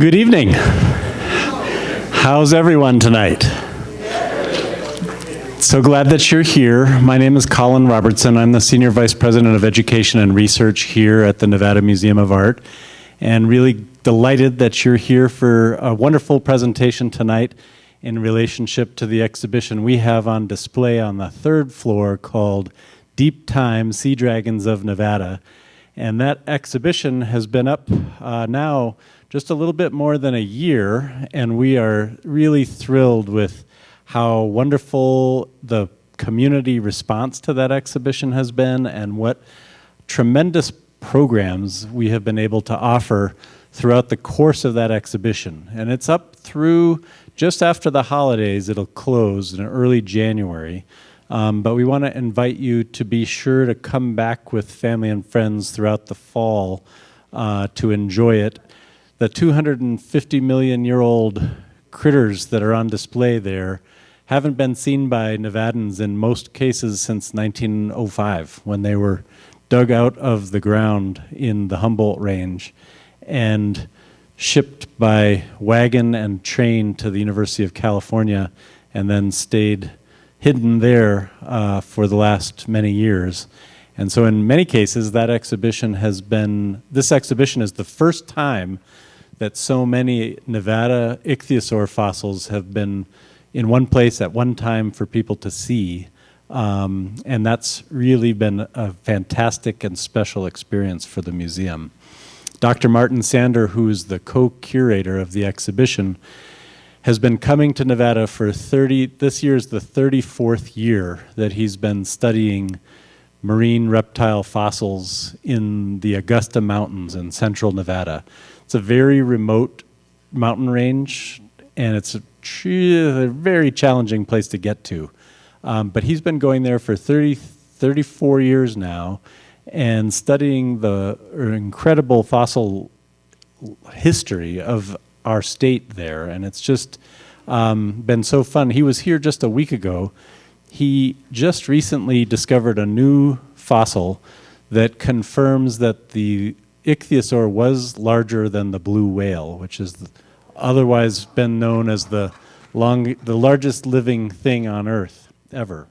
Good evening. How's everyone tonight? So glad that you're here. My name is Colin Robertson. I'm the Senior Vice President of Education and Research here at the Nevada Museum of Art, and really delighted that you're here for a wonderful presentation tonight in relationship to the exhibition we have on display on the third floor called Deep Time: Sea Dragons of Nevada. And that exhibition has been up now just a little bit more than a year, and we are really thrilled with how wonderful the community response to that exhibition has been and what tremendous programs we have been able to offer throughout the course of that exhibition. And it's up through just after the holidays. It'll close in early January. But we want to invite you to be sure to come back with family and friends throughout the fall to enjoy it. The 250 million year old critters that are on display there haven't been seen by Nevadans in most cases since 1905, when they were dug out of the ground in the Humboldt Range and shipped by wagon and train to the University of California, and then stayed hidden there for the last many years. And so in many cases, this exhibition is the first time that so many Nevada ichthyosaur fossils have been in one place at one time for people to see. And that's really been a fantastic and special experience for the museum. Dr. Martin Sander, who's the co-curator of the exhibition, has been coming to Nevada for this year is the 34th year that he's been studying marine reptile fossils in the Augusta Mountains in central Nevada. It's a very remote mountain range, and it's a very challenging place to get to. But he's been going there for 34 years now and studying the incredible fossil history of our state there, and it's just been so fun. He was here just a week ago. He just recently discovered a new fossil that confirms that the ichthyosaur was larger than the blue whale, which is otherwise been known as the largest living thing on Earth ever.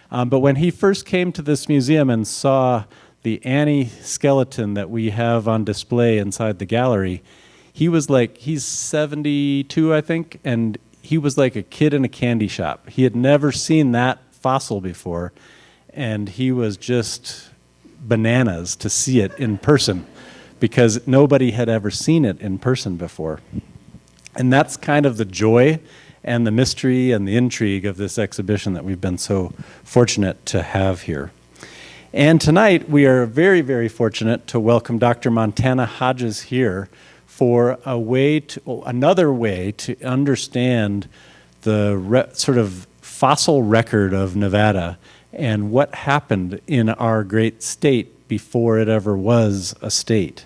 But when he first came to this museum and saw the Annie skeleton that we have on display inside the gallery, he's 72, I think, and he was like a kid in a candy shop. He had never seen that fossil before, and he was just bananas to see it in person, because nobody had ever seen it in person before. And that's kind of the joy and the mystery and the intrigue of this exhibition that we've been so fortunate to have here. And tonight we are very, very fortunate to welcome Dr. Montana Hodges here for another way to understand the sort of fossil record of Nevada and what happened in our great state before it ever was a state.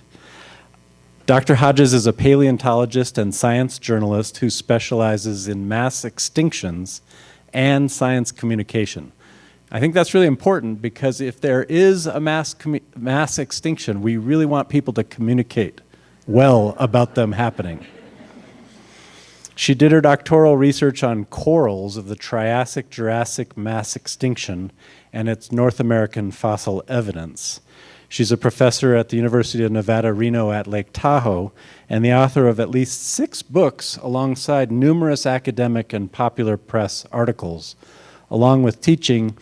Dr. Hodges is a paleontologist and science journalist who specializes in mass extinctions and science communication. I think that's really important, because if there is a mass extinction, we really want people to communicate well about them happening. She did her doctoral research on corals of the Triassic-Jurassic mass extinction and its North American fossil evidence. She's a professor at the University of Nevada, Reno at Lake Tahoe, and the author of at least 6 books alongside numerous academic and popular press articles. Along with teaching,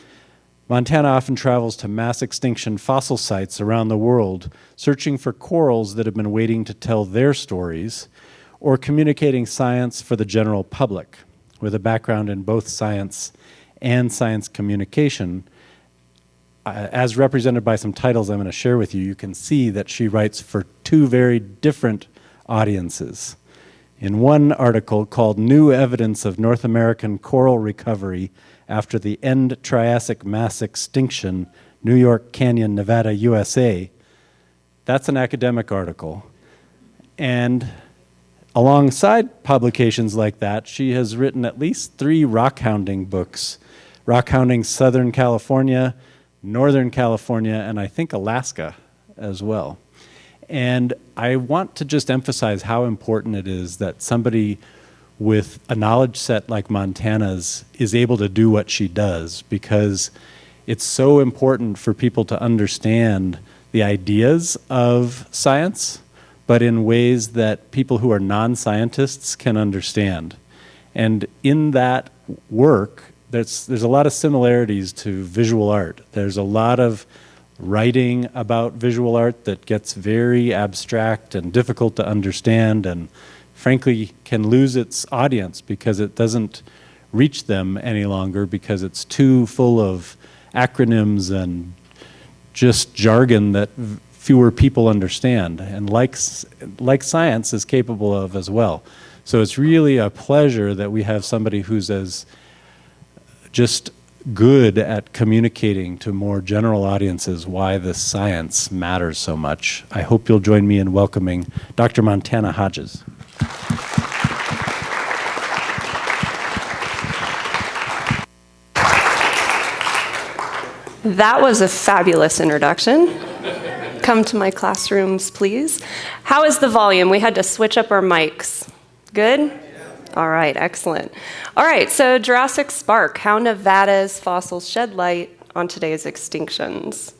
Montana often travels to mass extinction fossil sites around the world, searching for corals that have been waiting to tell their stories, or communicating science for the general public. With a background in both science and science communication, as represented by some titles I'm going to share with you, you can see that she writes for 2 very different audiences. In one article called "New Evidence of North American Coral Recovery After the End Triassic Mass Extinction, New York Canyon, Nevada, USA," that's an academic article. And alongside publications like that, she has written at least 3 rockhounding books: Rockhounding Southern California, Northern California, and I think Alaska as well. And I want to just emphasize how important it is that somebody with a knowledge set like Montana's is able to do what she does, because it's so important for people to understand the ideas of science, but in ways that people who are non-scientists can understand. And in that work, there's a lot of similarities to visual art. There's a lot of writing about visual art that gets very abstract and difficult to understand, and frankly can lose its audience because it doesn't reach them any longer because it's too full of acronyms and just jargon that fewer people understand, and like science is capable of as well. So it's really a pleasure that we have somebody who's as just good at communicating to more general audiences why this science matters so much. I hope you'll join me in welcoming Dr. Montana Hodges. That was a fabulous introduction. Come to my classrooms, please. How is the volume? We had to switch up our mics. Good? All right, excellent. All right, so Jurassic Spark, how Nevada's fossils shed light on today's extinctions.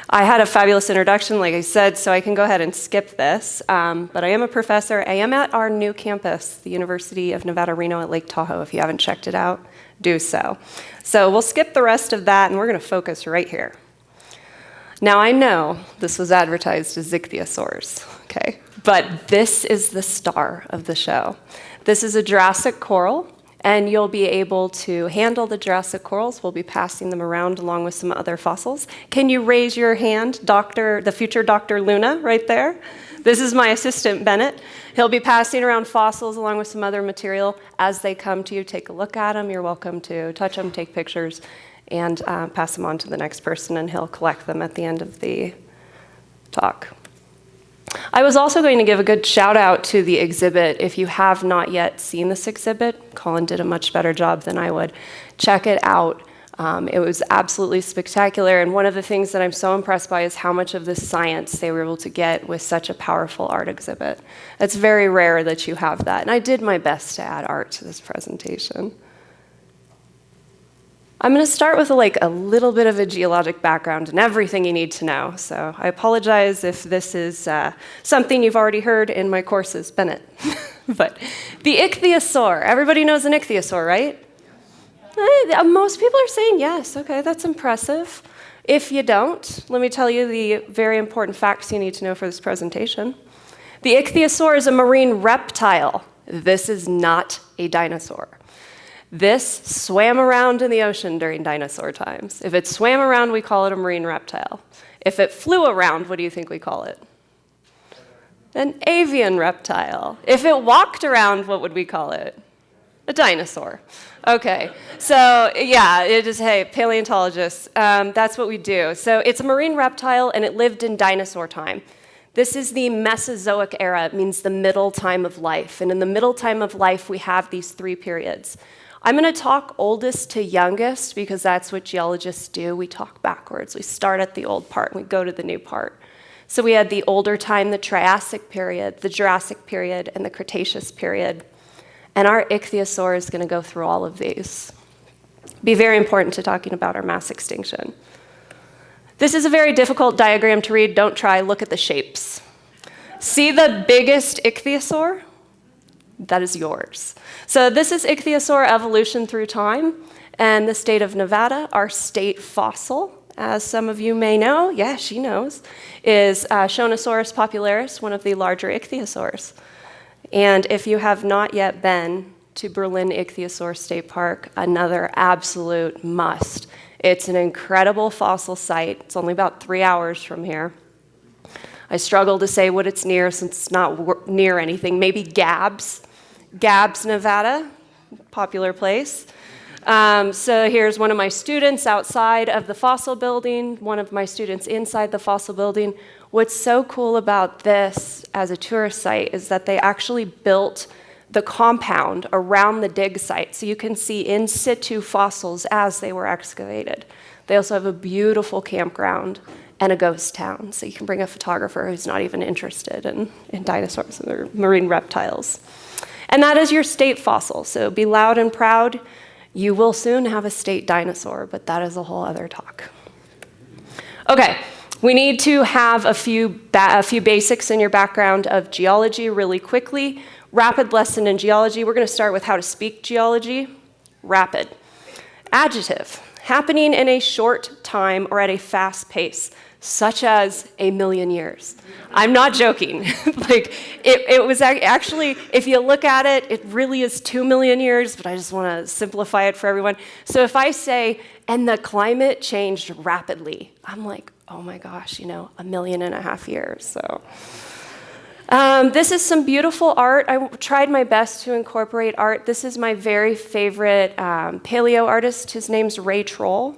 I had a fabulous introduction, like I said, so I can go ahead and skip this. But I am a professor. I am at our new campus, the University of Nevada, Reno at Lake Tahoe. If you haven't checked it out, do so. So we'll skip the rest of that, and we're going to focus right here. Now, I know this was advertised as ichthyosaurs, okay? But this is the star of the show. This is a Jurassic coral, and you'll be able to handle the Jurassic corals. We'll be passing them around along with some other fossils. Can you raise your hand, the future Dr. Luna, right there? This is my assistant, Bennett. He'll be passing around fossils along with some other material. As they come to you, take a look at them. You're welcome to touch them, take pictures, and pass them on to the next person, and he'll collect them at the end of the talk. I was also going to give a good shout out to the exhibit. If you have not yet seen this exhibit, Colin did a much better job than I would. Check it out. It was absolutely spectacular, and one of the things that I'm so impressed by is how much of the science they were able to get with such a powerful art exhibit. It's very rare that you have that, and I did my best to add art to this presentation. I'm going to start with a little bit of a geologic background and everything you need to know. So I apologize if this is something you've already heard in my courses, Bennett. But the ichthyosaur, everybody knows an ichthyosaur, right? Most people are saying yes. Okay, that's impressive. If you don't, let me tell you the very important facts you need to know for this presentation. The ichthyosaur is a marine reptile. This is not a dinosaur. This swam around in the ocean during dinosaur times. If it swam around, we call it a marine reptile. If it flew around, what do you think we call it? An avian reptile. If it walked around, what would we call it? A dinosaur. Okay, so yeah, it is, hey, paleontologists, that's what we do. So it's a marine reptile, and it lived in dinosaur time. This is the Mesozoic era. It means the middle time of life. And in the middle time of life, we have these three periods. I'm going to talk oldest to youngest because that's what geologists do. We talk backwards. We start at the old part and we go to the new part. So we had the older time, the Triassic period, the Jurassic period, and the Cretaceous period. And our ichthyosaur is going to go through all of these. Be very important to talking about our mass extinction. This is a very difficult diagram to read. Don't try. Look at the shapes. See the biggest ichthyosaur? That is yours. So this is ichthyosaur evolution through time, and the state of Nevada, our state fossil, as some of you may know, yeah, she knows, is Shonosaurus popularis, one of the larger ichthyosaurs. And if you have not yet been to Berlin Ichthyosaur State Park, another absolute must. It's an incredible fossil site. It's only about 3 hours from here. I struggle to say what it's near since it's not near anything. Maybe Gabbs, Nevada, popular place. So here's one of my students outside of the fossil building, one of my students inside the fossil building. What's so cool about this as a tourist site is that they actually built the compound around the dig site, so you can see in situ fossils as they were excavated. They also have a beautiful campground and a ghost town. So you can bring a photographer who's not even interested in dinosaurs or marine reptiles. And that is your state fossil. So be loud and proud. You will soon have a state dinosaur, but that is a whole other talk. Okay, we need to have a few basics in your background of geology really quickly. Rapid lesson in geology. We're going to start with how to speak geology. Rapid. Adjective. Happening in a short time or at a fast pace, such as 1,000,000 years. I'm not joking. Like, it was actually, if you look at it, it really is 2,000,000 years, but I just want to simplify it for everyone. So if I say, and the climate changed rapidly, I'm like, oh my gosh, 1.5 million years. So this is some beautiful art. I tried my best to incorporate art. This is my very favorite paleo artist. His name's Ray Troll.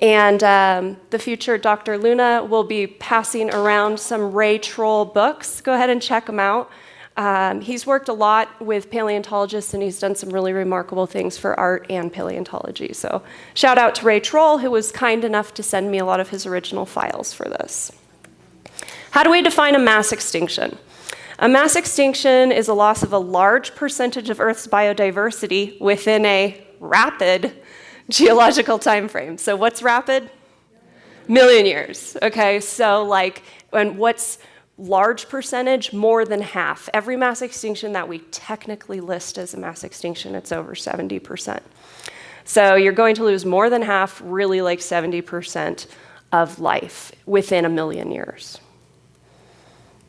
And the future Dr. Luna will be passing around some Ray Troll books. Go ahead and check them out. He's worked a lot with paleontologists, and he's done some really remarkable things for art and paleontology. So shout out to Ray Troll, who was kind enough to send me a lot of his original files for this. How do we define a mass extinction? A mass extinction is a loss of a large percentage of Earth's biodiversity within a rapid geological time frame. So what's rapid? 1,000,000 years. Okay, so and what's large percentage? More than half. Every mass extinction that we technically list as a mass extinction, it's over 70%. So you're going to lose more than half, really 70% of life within 1,000,000 years.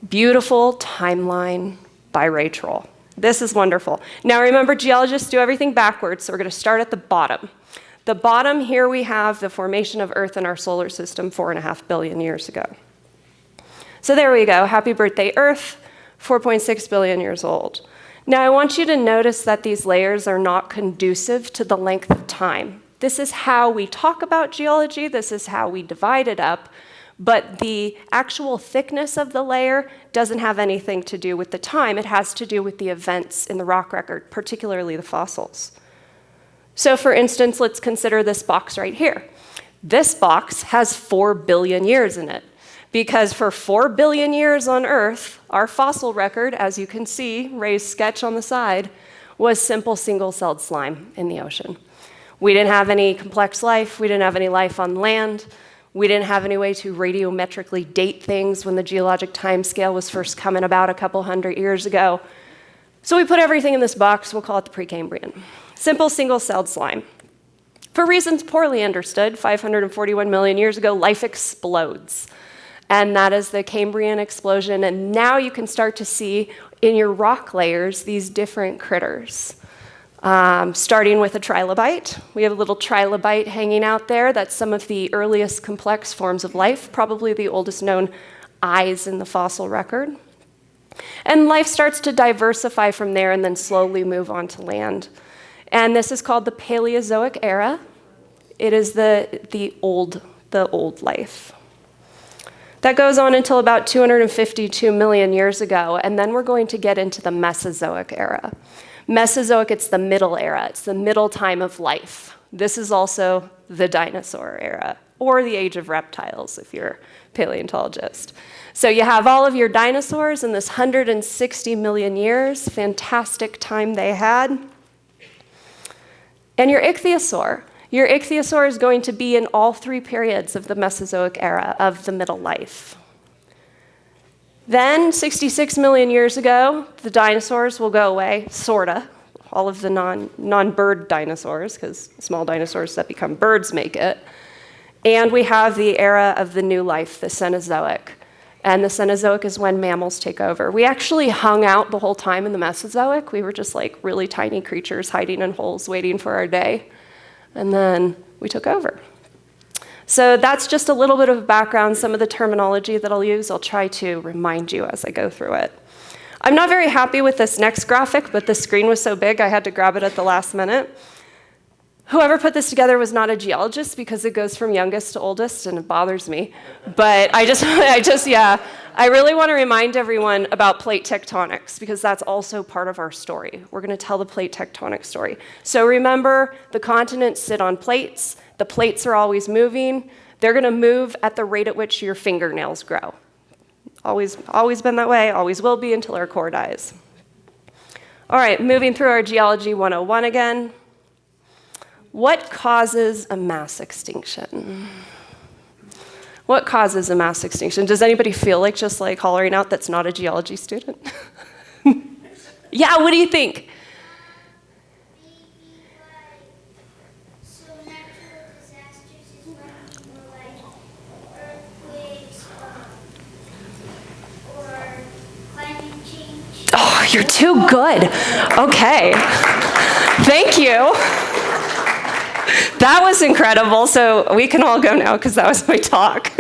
Beautiful timeline by Ray Troll. This is wonderful. Now remember, geologists do everything backwards, so we're going to start at the bottom. The bottom here we have the formation of Earth in our solar system 4.5 billion years ago. So there we go. Happy birthday, Earth, 4.6 billion years old. Now I want you to notice that these layers are not conducive to the length of time. This is how we talk about geology. This is how we divide it up. But the actual thickness of the layer doesn't have anything to do with the time. It has to do with the events in the rock record, particularly the fossils. So for instance, let's consider this box right here. This box has 4 billion years in it, because for 4 billion years on Earth, our fossil record, as you can see, Ray's sketch on the side, was simple single-celled slime in the ocean. We didn't have any complex life. We didn't have any life on land. We didn't have any way to radiometrically date things when the geologic time scale was first coming about a couple hundred years ago. So we put everything in this box. We'll call it the Precambrian. Simple single-celled slime. For reasons poorly understood, 541 million years ago, life explodes. And that is the Cambrian explosion. And now you can start to see in your rock layers these different critters. Starting with a trilobite. We have a little trilobite hanging out there. That's some of the earliest complex forms of life, probably the oldest known eyes in the fossil record. And life starts to diversify from there and then slowly move on to land. And this is called the Paleozoic era. It is the old life. That goes on until about 252 million years ago, and then we're going to get into the Mesozoic era. Mesozoic, it's the middle era. It's the middle time of life. This is also the dinosaur era, or the age of reptiles if you're a paleontologist. So you have all of your dinosaurs in this 160 million years, fantastic time they had. And your ichthyosaur. Your ichthyosaur is going to be in all 3 periods of the Mesozoic era of the middle life. Then, 66 million years ago, the dinosaurs will go away, sorta. All of the non-bird dinosaurs, because small dinosaurs that become birds make it. And we have the era of the new life, the Cenozoic. And the Cenozoic is when mammals take over. We actually hung out the whole time in the Mesozoic. We were just like really tiny creatures hiding in holes, waiting for our day. And then we took over. So that's just a little bit of background. Some of the terminology that I'll use, I'll try to remind you as I go through it. I'm not very happy with this next graphic, but the screen was so big I had to grab it at the last minute. Whoever put this together was not a geologist because it goes from youngest to oldest and it bothers me. But I really want to remind everyone about plate tectonics because that's also part of our story. We're going to tell the plate tectonic story. So remember, the continents sit on plates. The plates are always moving. They're going to move at the rate at which your fingernails grow. Always been that way, always will be until our core dies. All right, moving through our Geology 101 again. What causes a mass extinction? What causes a mass extinction? Does anybody feel like just like hollering out that's not a geology student? Yeah, what do you think? So natural disasters is more like earthquakes or climate change. Oh, you're too good. Okay. Thank you. That was incredible. So we can all go now because that was my talk.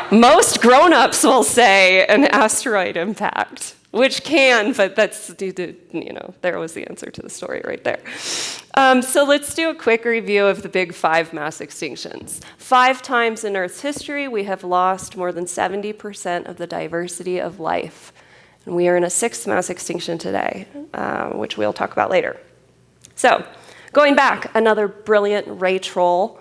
Most grown-ups will say an asteroid impact, which can, but that's, there was the answer to the story right there. So let's do a quick review of the big 5 mass extinctions. 5 times in Earth's history, we have lost more than 70% of the diversity of life. And we are in a 6th mass extinction today, which we'll talk about later. So, going back, another brilliant ray troll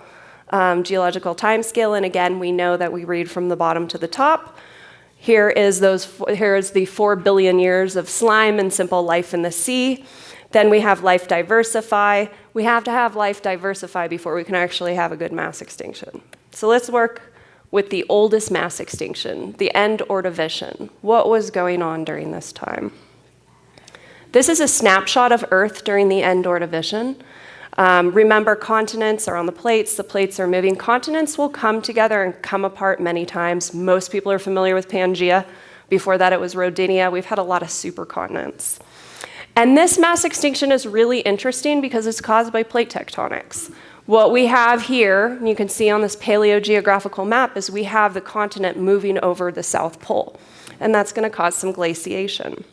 geological timescale, and again, we know that we read from the bottom to the top. Here is the 4 billion years of slime and simple life in the sea. Then we have life diversify. We have to have life diversify before we can actually have a good mass extinction. So let's work with the oldest mass extinction, the end Ordovician. What was going on during this time? This is a snapshot of Earth during the end Ordovician. Remember, continents are on the plates are moving. Continents will come together and come apart many times. Most people are familiar with Pangea. Before that, it was Rodinia. We've had a lot of supercontinents. And this mass extinction is really interesting because it's caused by plate tectonics. What we have here, you can see on this paleogeographical map, is we have the continent moving over the South Pole. And that's going to cause some glaciation.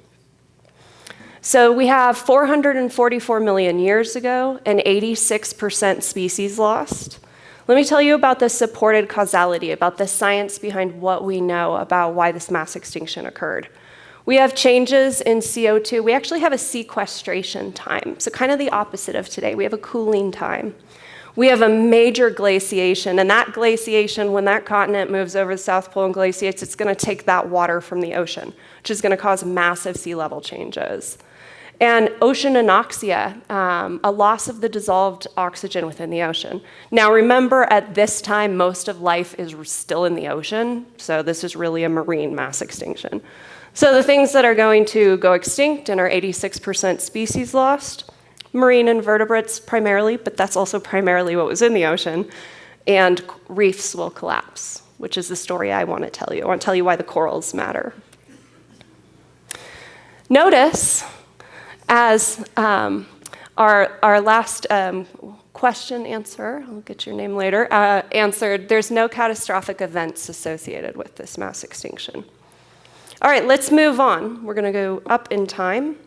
So we have 444 million years ago, and 86% species lost. Let me tell you about the supported causality, about the science behind what we know about why this mass extinction occurred. We have changes in CO2. We actually have a sequestration time, so kind of the opposite of today. We have a cooling time. We have a major glaciation, and that glaciation, when that continent moves over the South Pole and glaciates, it's going to take that water from the ocean, which is going to cause massive sea level changes. And ocean anoxia, a loss of the dissolved oxygen within the ocean. Now remember, at this time, most of life is still in the ocean, so this is really a marine mass extinction. So the things that are going to go extinct and are 86% species lost, marine invertebrates primarily, but that's also primarily what was in the ocean, and reefs will collapse, which is the story I want to tell you. I want to tell you why the corals matter. Notice, as our last question answer, I'll get your name later, answered, there's no catastrophic events associated with this mass extinction. All right, let's move on. We're going to go up in time.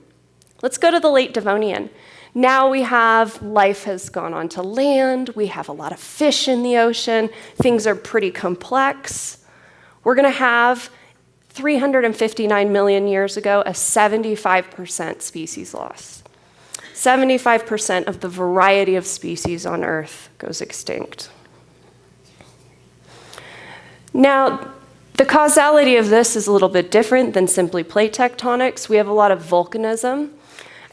Let's go to the late Devonian. Now we have life has gone onto land. We have a lot of fish in the ocean. Things are pretty complex. We're going to have 359 million years ago, a 75% species loss. 75% of the variety of species on Earth goes extinct. Now, the causality of this is a little bit different than simply plate tectonics. We have a lot of volcanism.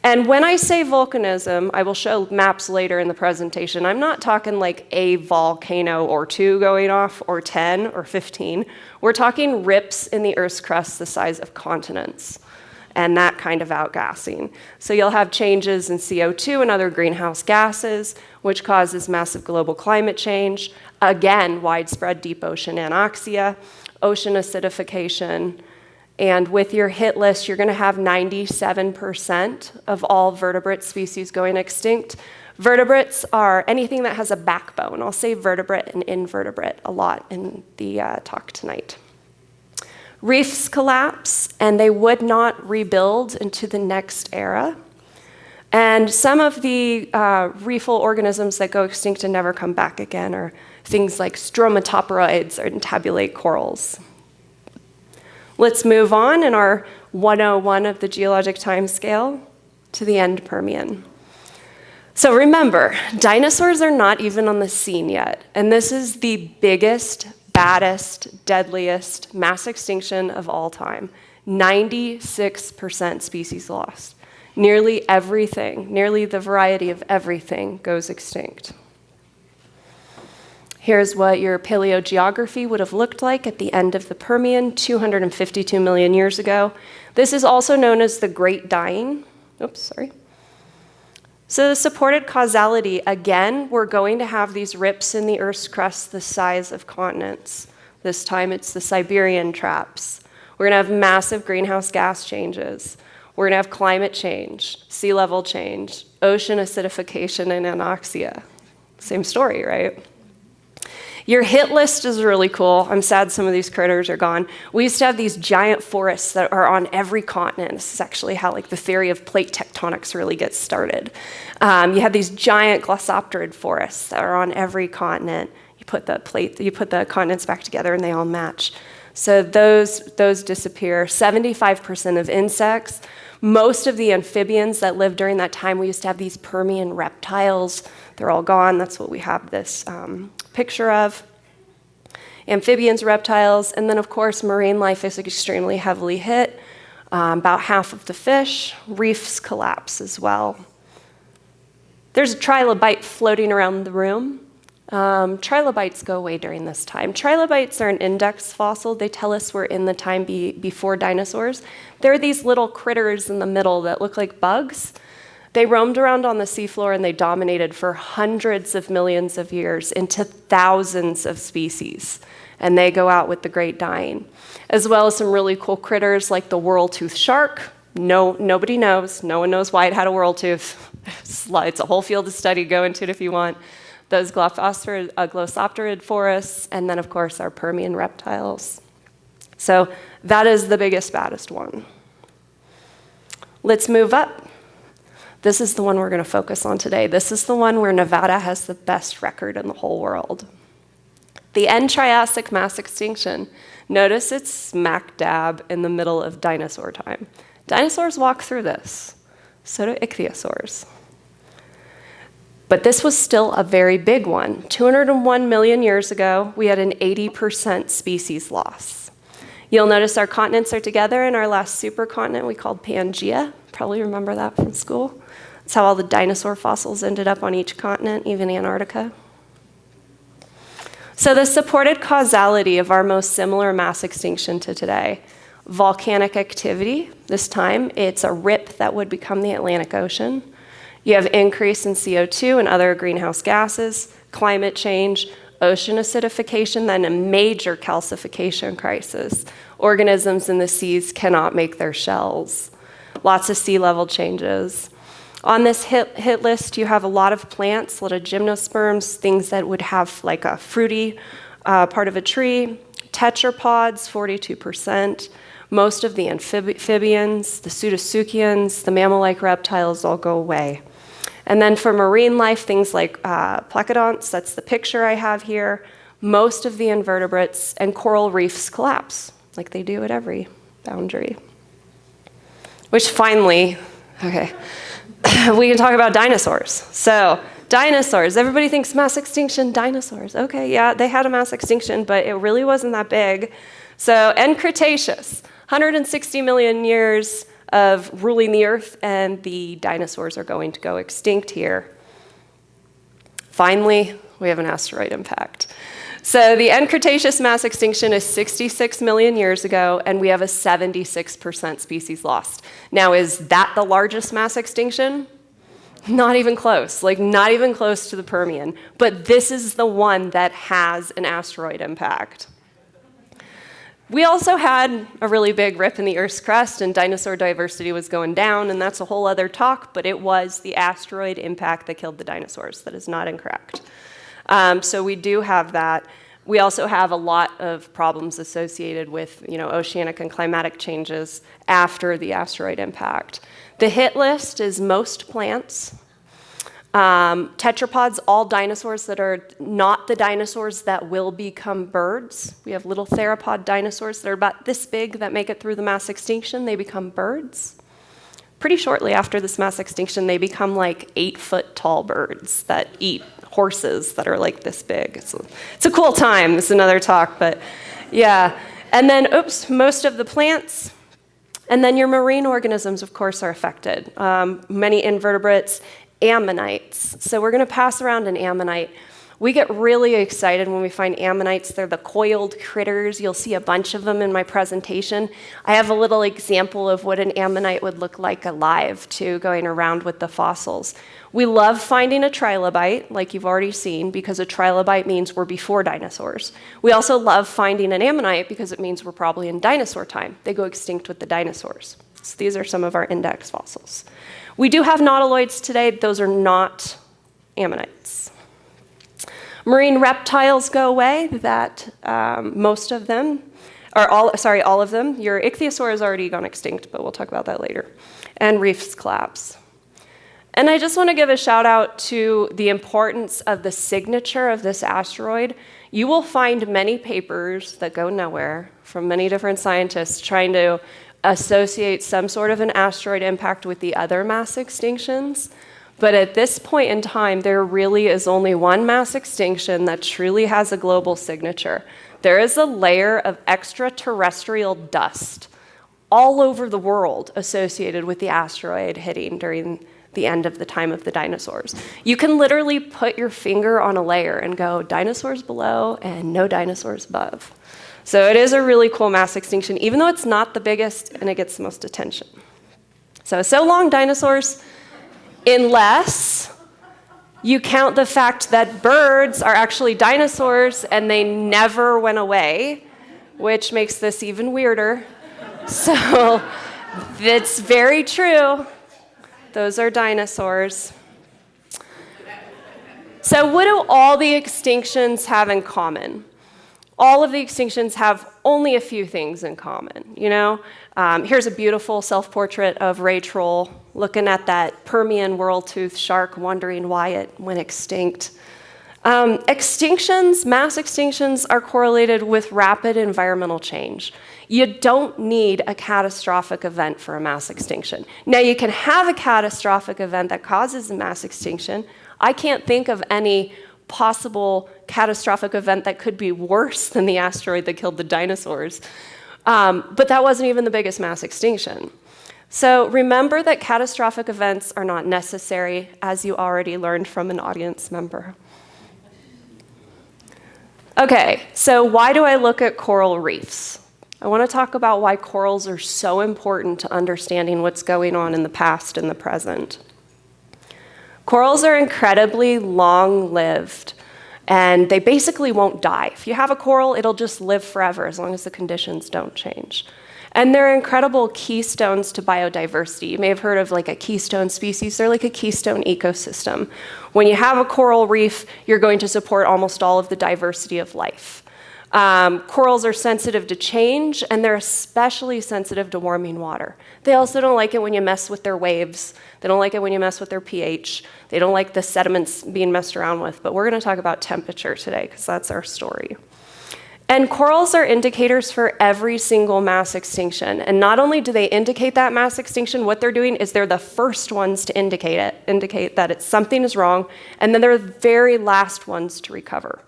And when I say volcanism, I will show maps later in the presentation. I'm not talking like a volcano or 2 going off, or 10 or 15. We're talking rips in the Earth's crust the size of continents, and that kind of outgassing. So you'll have changes in CO2 and other greenhouse gases, which causes massive global climate change. Again, widespread deep ocean anoxia, ocean acidification. And with your hit list, you're going to have 97% of all vertebrate species going extinct. Vertebrates are anything that has a backbone. I'll say vertebrate and invertebrate a lot in the talk tonight. Reefs collapse, and they would not rebuild into the next era. And some of the reefal organisms that go extinct and never come back again are things like stromatoporoids and tabulate corals. Let's move on in our 101 of the geologic timescale to the end Permian. So remember, dinosaurs are not even on the scene yet, and this is the biggest, baddest, deadliest mass extinction of all time. 96% species lost. Nearly everything, nearly the variety of everything goes extinct. Here's what your paleogeography would have looked like at the end of the Permian 252 million years ago. This is also known as the Great Dying. Oops, sorry. So the supported causality, again, we're going to have these rips in the Earth's crust the size of continents. This time it's the Siberian traps. We're gonna have massive greenhouse gas changes. We're gonna have climate change, sea level change, ocean acidification, and anoxia. Same story, right? Your hit list is really cool. I'm sad some of these critters are gone. We used to have these giant forests that are on every continent. This is actually how the theory of plate tectonics really gets started. You have these giant glossopterid forests that are on every continent. You put the continents back together and they all match. So those disappear. 75% of insects. Most of the amphibians that lived during that time, we used to have these Permian reptiles. They're all gone. That's what we have this picture of. Amphibians, reptiles, and then of course marine life is extremely heavily hit. About half of the fish. Reefs collapse as well. There's a trilobite floating around the room. Trilobites go away during this time. Trilobites are an index fossil. They tell us we're in the time before dinosaurs. They're these little critters in the middle that look like bugs. They roamed around on the seafloor and they dominated for hundreds of millions of years into thousands of species. And they go out with the Great Dying, as well as some really cool critters like the whorl-toothed shark. Nobody knows. No one knows why it had a whorl tooth. It's a whole field of study. Go into it if you want. Those glossopterid forests, and then of course our Permian reptiles. So that is the biggest, baddest one. Let's move up. This is the one we're going to focus on today. This is the one where Nevada has the best record in the whole world. The end Triassic mass extinction. Notice it's smack dab in the middle of dinosaur time. Dinosaurs walk through this. So do ichthyosaurs. But this was still a very big one. 201 million years ago, we had an 80% species loss. You'll notice our continents are together, and our last supercontinent we called Pangea. Probably remember that from school. That's how all the dinosaur fossils ended up on each continent, even Antarctica. So the supported causality of our most similar mass extinction to today. Volcanic activity. This time, it's a rip that would become the Atlantic Ocean. You have increase in CO2 and other greenhouse gases, climate change, ocean acidification, then a major calcification crisis. Organisms in the seas cannot make their shells. Lots of sea level changes. On this hit list, you have a lot of plants, a lot of gymnosperms, things that would have like a fruity part of a tree. Tetrapods, 42%. Most of the amphibians, the pseudotsuchians, the mammal-like reptiles all go away. And then for marine life, things like placodonts, that's the picture I have here. Most of the invertebrates and coral reefs collapse, like they do at every boundary. Which finally, okay, we can talk about dinosaurs. So dinosaurs, everybody thinks mass extinction, dinosaurs. Okay, yeah, they had a mass extinction, but it really wasn't that big. So end Cretaceous, 160 million years of ruling the Earth, and the dinosaurs are going to go extinct here. Finally, we have an asteroid impact. So the end Cretaceous mass extinction is 66 million years ago, and we have a 76% species lost. Now, is that the largest mass extinction? Not even close, not even close to the Permian. But this is the one that has an asteroid impact. We also had a really big rip in the Earth's crust, and dinosaur diversity was going down, and that's a whole other talk, but it was the asteroid impact that killed the dinosaurs. That is not incorrect. So we do have that. We also have a lot of problems associated with oceanic and climatic changes after the asteroid impact. The hit list is most plants. Tetrapods, all dinosaurs that are not the dinosaurs that will become birds. We have little theropod dinosaurs that are about this big that make it through the mass extinction. They become birds. pretty shortly after this mass extinction, they become like 8-foot tall birds that eat horses that are like this big. It's a cool time. It's another talk, but yeah. And then, most of the plants. And then your marine organisms, of course, are affected. Many invertebrates, ammonites. So we're going to pass around an ammonite. We get really excited when we find ammonites. They're the coiled critters. You'll see a bunch of them in my presentation. I have a little example of what an ammonite would look like alive, too, going around with the fossils. We love finding a trilobite, like you've already seen, because a trilobite means we're before dinosaurs. We also love finding an ammonite because it means we're probably in dinosaur time. They go extinct with the dinosaurs. So these are some of our index fossils. We do have nautiloids today. Those are not ammonites. Marine reptiles go away, most of them, or all of them. Your ichthyosaur has already gone extinct, but we'll talk about that later. And reefs collapse. And I just want to give a shout out to the importance of the signature of this asteroid. You will find many papers that go nowhere from many different scientists trying to associate some sort of an asteroid impact with the other mass extinctions. But at this point in time, there really is only one mass extinction that truly has a global signature. There is a layer of extraterrestrial dust all over the world associated with the asteroid hitting during the end of the time of the dinosaurs. You can literally put your finger on a layer and go, dinosaurs below and no dinosaurs above. So it is a really cool mass extinction, even though it's not the biggest and it gets the most attention. So long, dinosaurs, unless you count the fact that birds are actually dinosaurs and they never went away, which makes this even weirder. So it's very true. Those are dinosaurs. So what do all the extinctions have in common? All of the extinctions have only a few things in common, you know? Here's a beautiful self-portrait of Ray Troll looking at that Permian whirl-toothed shark, wondering why it went extinct. Extinctions, mass extinctions, are correlated with rapid environmental change. You don't need a catastrophic event for a mass extinction. Now, you can have a catastrophic event that causes a mass extinction. I can't think of any possible catastrophic event that could be worse than the asteroid that killed the dinosaurs. But that wasn't even the biggest mass extinction. So remember that catastrophic events are not necessary, as you already learned from an audience member. Okay, so why do I look at coral reefs? I want to talk about why corals are so important to understanding what's going on in the past and the present. Corals are incredibly long-lived, and they basically won't die. If you have a coral, it'll just live forever as long as the conditions don't change. And they're incredible keystones to biodiversity. You may have heard of like a keystone species. They're like a keystone ecosystem. When you have a coral reef, you're going to support almost all of the diversity of life. Corals are sensitive to change, and they're especially sensitive to warming water. They also don't like it when you mess with their waves. They don't like it when you mess with their pH. They don't like the sediments being messed around with. But we're going to talk about temperature today, because that's our story. And corals are indicators for every single mass extinction. And not only do they indicate that mass extinction, what they're doing is they're the first ones to indicate that something is wrong, and then they're the very last ones to recover.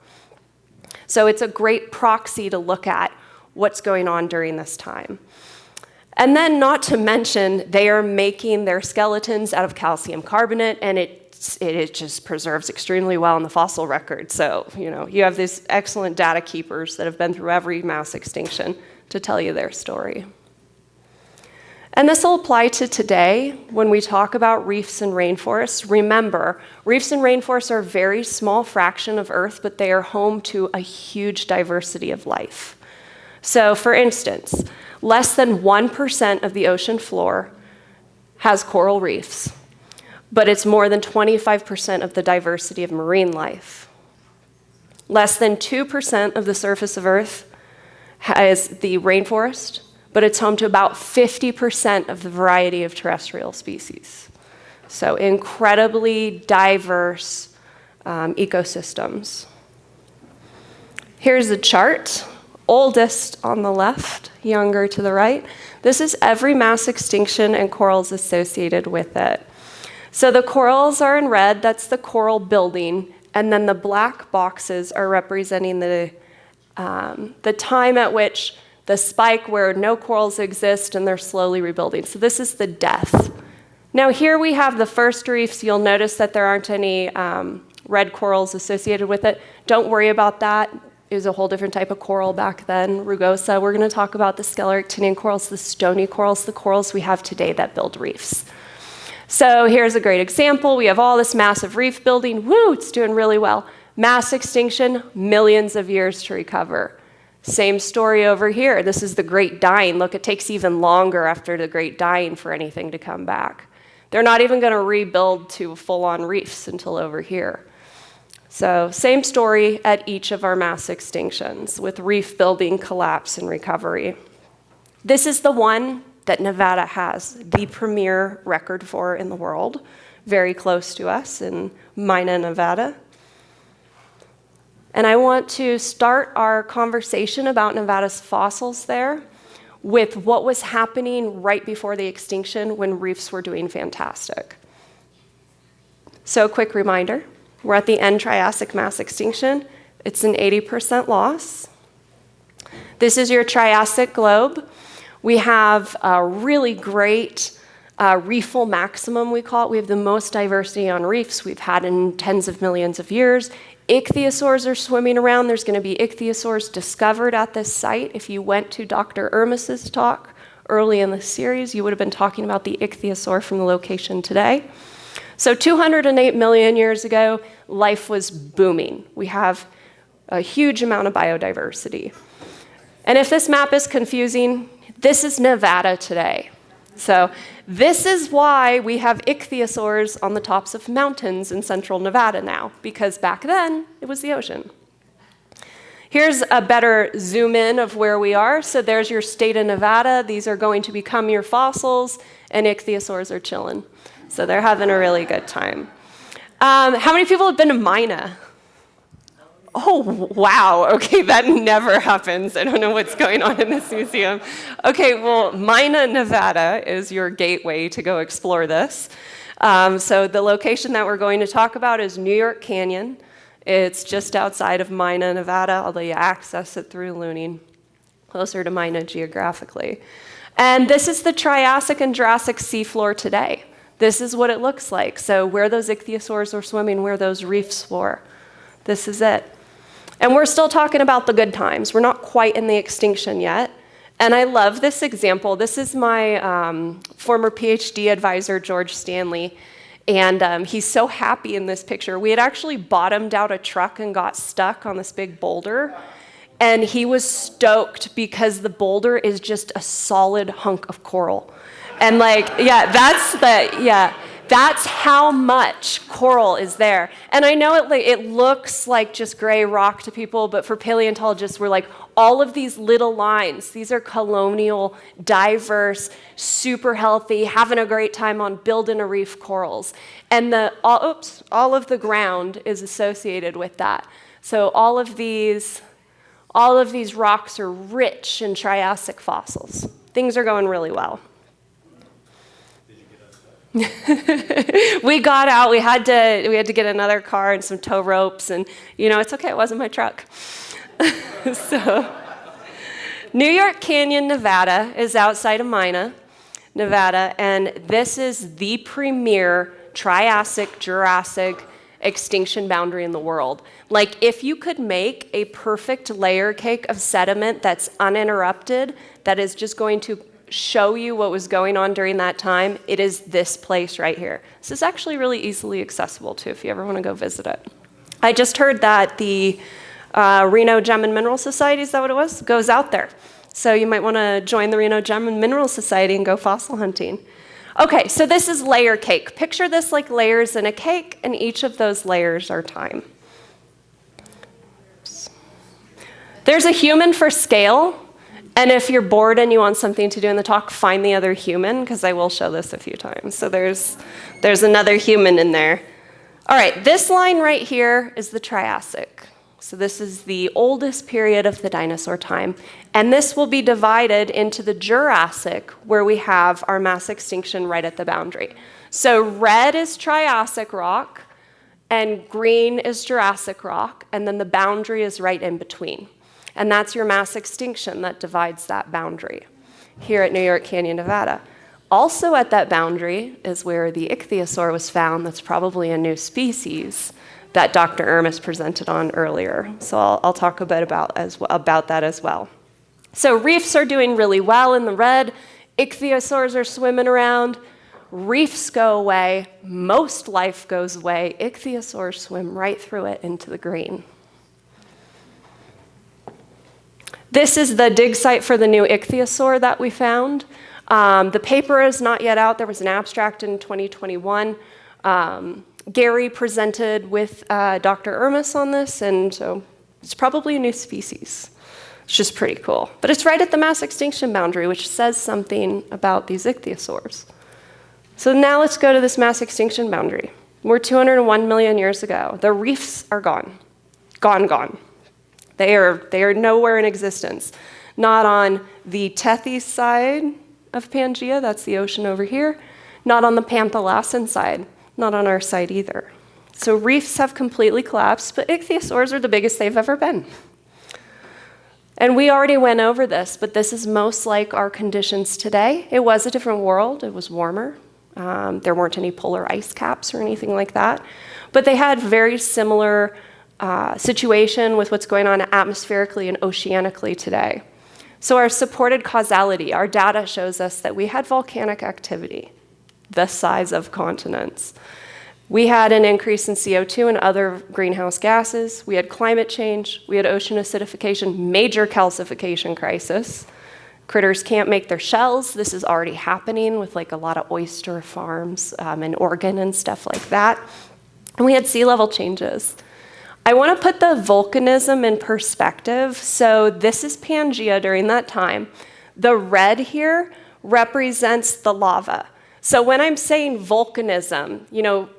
So it's a great proxy to look at what's going on during this time. And then, not to mention, they are making their skeletons out of calcium carbonate, and it just preserves extremely well in the fossil record. So, you have these excellent data keepers that have been through every mass extinction to tell you their story. And this will apply to today when we talk about reefs and rainforests. Remember, reefs and rainforests are a very small fraction of Earth, but they are home to a huge diversity of life. So, for instance, less than 1% of the ocean floor has coral reefs, but it's more than 25% of the diversity of marine life. Less than 2% of the surface of Earth has the rainforest, but it's home to about 50% of the variety of terrestrial species. So incredibly diverse ecosystems. Here's a chart oldest on the left, younger to the right. This is every mass extinction and corals associated with it. So the corals are in red, that's the coral building, and then the black boxes are representing the time at which the spike where no corals exist and they're slowly rebuilding. So this is the death. Now here we have the first reefs. You'll notice that there aren't any red corals associated with it. Don't worry about that. It was a whole different type of coral back then, rugosa. We're going to talk about the scalar actinian corals, the stony corals, the corals we have today that build reefs. So here's a great example. We have all this massive reef building. Woo, it's doing really well. Mass extinction, millions of years to recover. Same story over here. This is the Great Dying. Look, it takes even longer after the Great Dying for anything to come back. They're not even going to rebuild to full-on reefs until over here. So same story at each of our mass extinctions with reef building, collapse, and recovery. This is the one that Nevada has the premier record for in the world, very close to us in Mina, Nevada. And I want to start our conversation about Nevada's fossils there with what was happening right before the extinction when reefs were doing fantastic. So a quick reminder, we're at the end Triassic mass extinction. It's an 80% loss. This is your Triassic globe. We have a really great reefal maximum, we call it. We have the most diversity on reefs we've had in tens of millions of years. Ichthyosaurs are swimming around. There's going to be ichthyosaurs discovered at this site. If you went to Dr. Ermis's talk early in the series, you would have been talking about the ichthyosaur from the location today. So 208 million years ago, life was booming. We have a huge amount of biodiversity. And if this map is confusing, this is Nevada today. So this is why we have ichthyosaurs on the tops of mountains in central Nevada now, because back then it was the ocean. Here's a better zoom in of where we are. So there's your state of Nevada. These are going to become your fossils, and ichthyosaurs are chilling. So they're having a really good time. How many people have been to Mina? Oh, wow. Okay, that never happens. I don't know what's going on in this museum. Okay, well, Mina, Nevada is your gateway to go explore this. So the location that we're going to talk about is New York Canyon. It's just outside of Mina, Nevada, although you access it through Looning, closer to Mina geographically. And this is the Triassic and Jurassic seafloor today. This is what it looks like. So where those ichthyosaurs were swimming, where those reefs were, this is it. And we're still talking about the good times. We're not quite in the extinction yet. And I love this example. This is my former PhD advisor, George Stanley. And he's so happy in this picture. We had actually bottomed out a truck and got stuck on this big boulder. And he was stoked because the boulder is just a solid hunk of coral. And that's how much coral is there. And I know it looks like just gray rock to people, but for paleontologists, we're like, all of these little lines, these are colonial, diverse, super healthy, having a great time on building a reef corals. And all of the ground is associated with that. So all of these rocks are rich in Triassic fossils. Things are going really well. We got out. We had to get another car and some tow ropes, and it's okay. It wasn't my truck. So, New York Canyon, Nevada, is outside of Mina, Nevada, and this is the premier Triassic, Jurassic extinction boundary in the world. Like, if you could make a perfect layer cake of sediment that's uninterrupted, that is just going to show you what was going on during that time, it is this place right here. This is actually really easily accessible too if you ever want to go visit it. I just heard that the Reno Gem and Mineral Society, is that what it was, goes out there. So you might want to join the Reno Gem and Mineral Society and go fossil hunting. Okay, so this is layer cake. Picture this like layers in a cake, and each of those layers are time. There's a human for scale. And if you're bored and you want something to do in the talk, find the other human, because I will show this a few times. So there's another human in there. All right, this line right here is the Triassic. So this is the oldest period of the dinosaur time. And this will be divided into the Jurassic, where we have our mass extinction right at the boundary. So red is Triassic rock, and green is Jurassic rock, and then the boundary is right in between. And that's your mass extinction that divides that boundary here at New York Canyon, Nevada. Also at that boundary is where the ichthyosaur was found. That's probably a new species that Dr. Ermis presented on earlier. So I'll talk a bit about that as well. So reefs are doing really well in the red. Ichthyosaurs are swimming around. Reefs go away. Most life goes away. Ichthyosaurs swim right through it into the green. This is the dig site for the new ichthyosaur that we found. The paper is not yet out. There was an abstract in 2021. Gary presented with Dr. Ermis on this, and so it's probably a new species. It's just pretty cool. But it's right at the mass extinction boundary, which says something about these ichthyosaurs. So now let's go to this mass extinction boundary. We're 201 million years ago. The reefs are gone. Gone. They are nowhere in existence. Not on the Tethys side of Pangaea, that's the ocean over here. Not on the Panthalassan side. Not on our side either. So reefs have completely collapsed, but ichthyosaurs are the biggest they've ever been. And we already went over this, but this is most like our conditions today. It was a different world. It was warmer. There weren't any polar ice caps or anything like that. But they had very similar situation with what's going on atmospherically and oceanically today. So our supported causality, our data shows us that we had volcanic activity the size of continents. We had an increase in CO2 and other greenhouse gases. We had climate change. We had ocean acidification, major calcification crisis. Critters can't make their shells. This is already happening with like a lot of oyster farms in Oregon and stuff like that. And we had sea level changes. I want to put the volcanism in perspective. So this is Pangaea during that time. The red here represents the lava. So when I'm saying volcanism,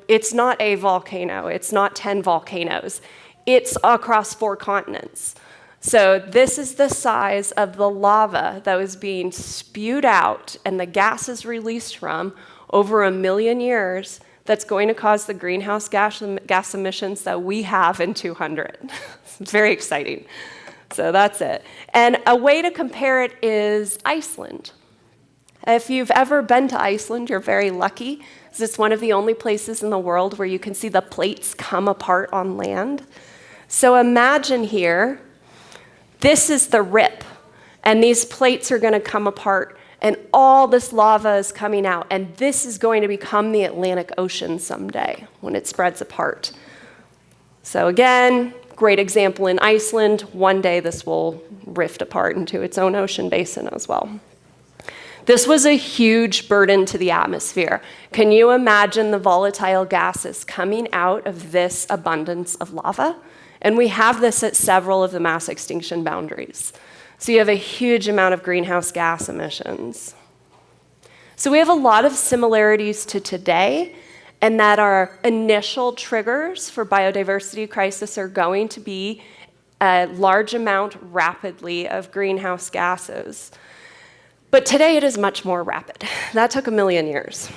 it's not a volcano. It's not 10 volcanoes. It's across 4 continents. So this is the size of the lava that was being spewed out and the gases released from over 1 million years that's going to cause the greenhouse gas emissions that we have in 200. It's very exciting. So that's it. And a way to compare it is Iceland. If you've ever been to Iceland, you're very lucky, because it's one of the only places in the world where you can see the plates come apart on land. So imagine here, this is the rip, and these plates are going to come apart, and all this lava is coming out, and this is going to become the Atlantic Ocean someday when it spreads apart. So again, great example in Iceland. One day this will rift apart into its own ocean basin as well. This was a huge burden to the atmosphere. Can you imagine the volatile gases coming out of this abundance of lava? And we have this at several of the mass extinction boundaries. So you have a huge amount of greenhouse gas emissions. So we have a lot of similarities to today, and that our initial triggers for biodiversity crisis are going to be a large amount rapidly of greenhouse gases. But today it is much more rapid. That took 1 million years.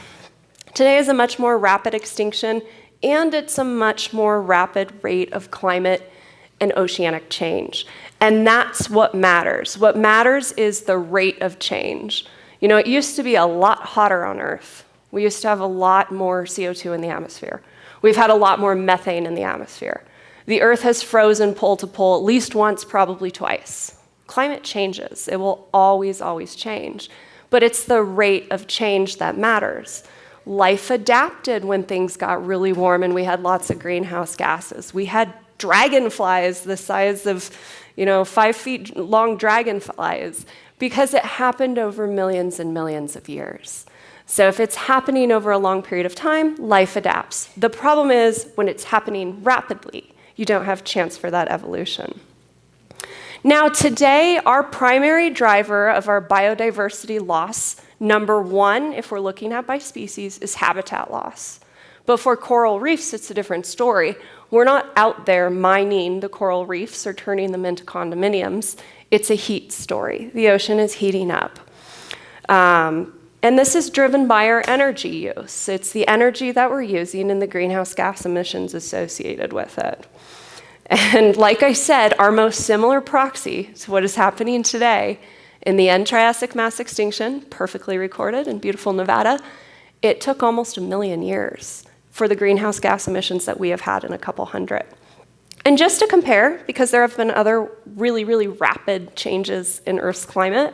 Today is a much more rapid extinction, and it's a much more rapid rate of climate and oceanic change. And that's what matters. What matters is the rate of change. It used to be a lot hotter on Earth. We used to have a lot more CO2 in the atmosphere. We've had a lot more methane in the atmosphere. The Earth has frozen pole to pole at least once, probably twice. Climate changes. It will always, always change. But it's the rate of change that matters. Life adapted when things got really warm and we had lots of greenhouse gases. We had dragonflies the size of, 5 feet long dragonflies, because it happened over millions and millions of years. So if it's happening over a long period of time, life adapts. The problem is when it's happening rapidly, you don't have chance for that evolution. Now, today, our primary driver of our biodiversity loss, number one, if we're looking at by species, is habitat loss. But for coral reefs, it's a different story. We're not out there mining the coral reefs or turning them into condominiums. It's a heat story. The ocean is heating up. And this is driven by our energy use. It's the energy that we're using and the greenhouse gas emissions associated with it. And like I said, our most similar proxy to what is happening today in the end Triassic mass extinction, perfectly recorded in beautiful Nevada, it took almost 1 million years for the greenhouse gas emissions that we have had in a couple hundred. And just to compare, because there have been other really, really rapid changes in Earth's climate,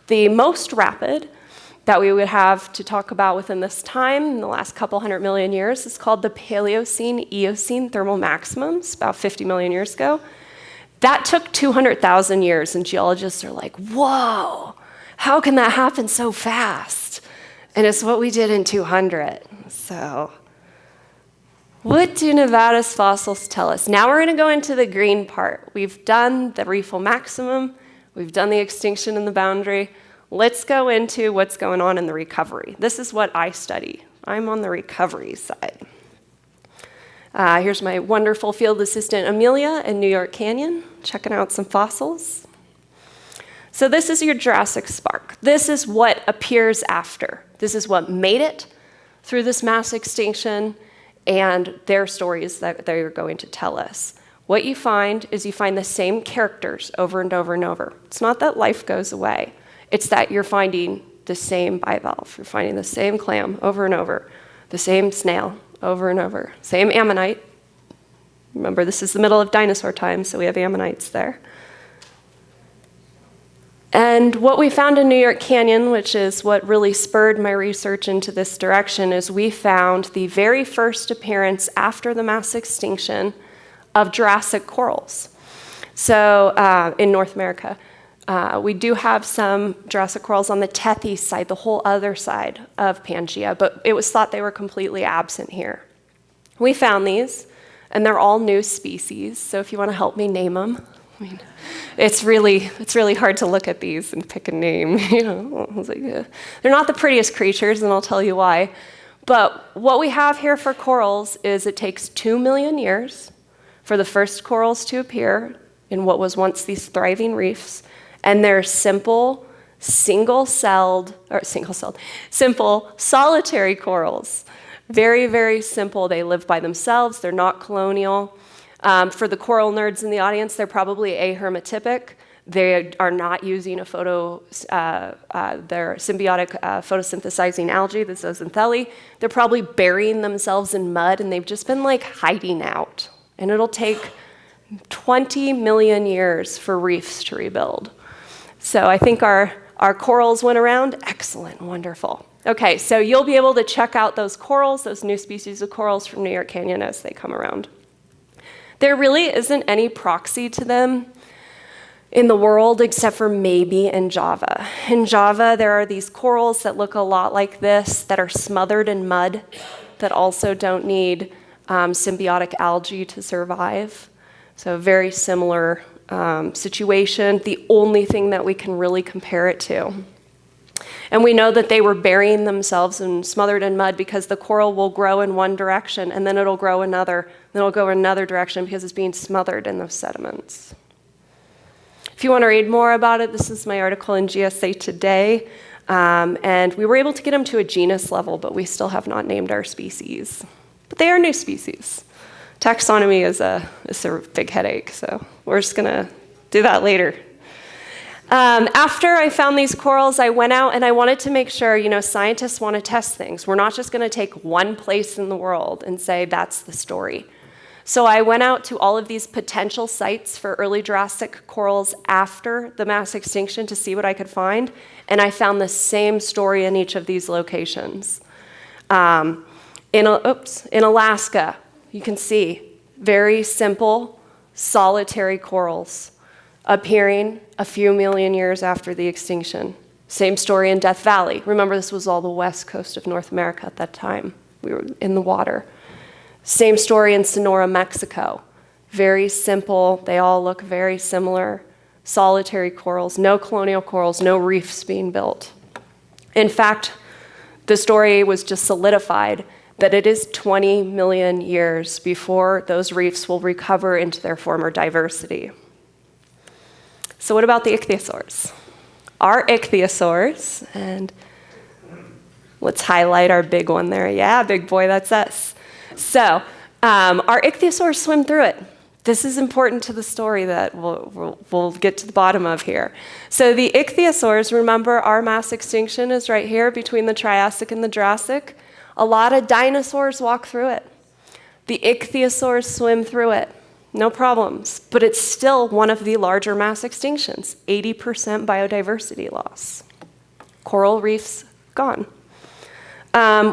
the most rapid that we would have to talk about within this time, in the last couple 100 million years, is called the Paleocene-Eocene thermal maximums, about 50 million years ago. That took 200,000 years, and geologists are like, whoa, how can that happen so fast? And it's what we did in 200. So what do Nevada's fossils tell us? Now we're going to go into the green part. We've done the reefal maximum. We've done the extinction and the boundary. Let's go into what's going on in the recovery. This is what I study. I'm on the recovery side. Here's my wonderful field assistant, Amelia, in New York Canyon, checking out some fossils. So this is your Jurassic spark. This is what appears after. This is what made it through this mass extinction and their stories that they're going to tell us. What you find is you find the same characters over and over and over. It's not that life goes away. It's that you're finding the same bivalve. You're finding the same clam over and over, the same snail over and over, same ammonite. Remember, this is the middle of dinosaur time, so we have ammonites there. And what we found in New York Canyon, which is what really spurred my research into this direction, is we found the very first appearance after the mass extinction of Jurassic corals. So in North America. We do have some Jurassic corals on the Tethys side, the whole other side of Pangaea, but it was thought they were completely absent here. We found these, and they're all new species, so if you want to help me name them, I mean, it's really hard to look at these and pick a name. You know, I was like, yeah. They're not the prettiest creatures, and I'll tell you why. But what we have here for corals is it takes 2 million years for the first corals to appear in what was once these thriving reefs. And they're simple, simple solitary corals. Very, very simple. They live by themselves. They're not colonial. For the coral nerds in the audience, they're probably ahermatypic. They are not using their symbiotic photosynthesizing algae, the zooxanthellae. They're probably burying themselves in mud, and they've just been like hiding out. And it'll take 20 million years for reefs to rebuild. So I think our corals went around. Excellent, wonderful. Okay, so you'll be able to check out those corals, those new species of corals from New York Canyon as they come around. There really isn't any proxy to them in the world except for maybe in Java. In Java, there are these corals that look a lot like this that are smothered in mud that also don't need symbiotic algae to survive. So very similar situation, the only thing that we can really compare it to. And we know that they were burying themselves and smothered in mud because the coral will grow in one direction and then it'll grow another, then it'll go in another direction because it's being smothered in those sediments. If you want to read more about it, this is my article in GSA Today. And we were able to get them to a genus level, but we still have not named our species. But they are new species. Taxonomy is a big headache, so we're just gonna do that later. After I found these corals, I went out and I wanted to make sure, scientists want to test things. We're not just gonna take one place in the world and say that's the story. So I went out to all of these potential sites for early Jurassic corals after the mass extinction to see what I could find, and I found the same story in each of these locations. In Alaska, you can see very simple, solitary corals appearing a few million years after the extinction. Same story in Death Valley. Remember, this was all the west coast of North America at that time. We were in the water. Same story in Sonora, Mexico. Very simple. They all look very similar. Solitary corals, no colonial corals, no reefs being built. In fact, the story was just solidified that it is 20 million years before those reefs will recover into their former diversity. So what about the ichthyosaurs? Our ichthyosaurs, and let's highlight our big one there. Yeah, big boy, that's us. So our ichthyosaurs swim through it. This is important to the story that we'll get to the bottom of here. So the ichthyosaurs, remember our mass extinction is right here between the Triassic and the Jurassic. A lot of dinosaurs walk through it. The ichthyosaurs swim through it. No problems. But it's still one of the larger mass extinctions, 80% biodiversity loss. Coral reefs gone.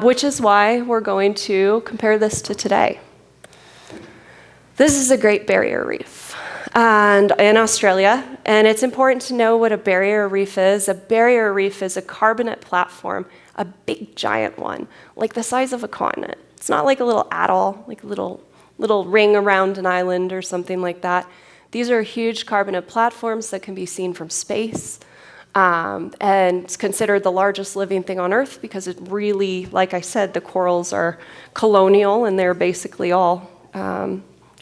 Which is why we're going to compare this to today. This is a Great Barrier Reef and in Australia, and it's important to know what a barrier reef is. A barrier reef is a carbonate platform, a big giant one, like the size of a continent. It's not like a little atoll, like a little ring around an island or something like that. These are huge carbonate platforms that can be seen from space, and it's considered the largest living thing on Earth because it really, like I said, the corals are colonial and they're basically all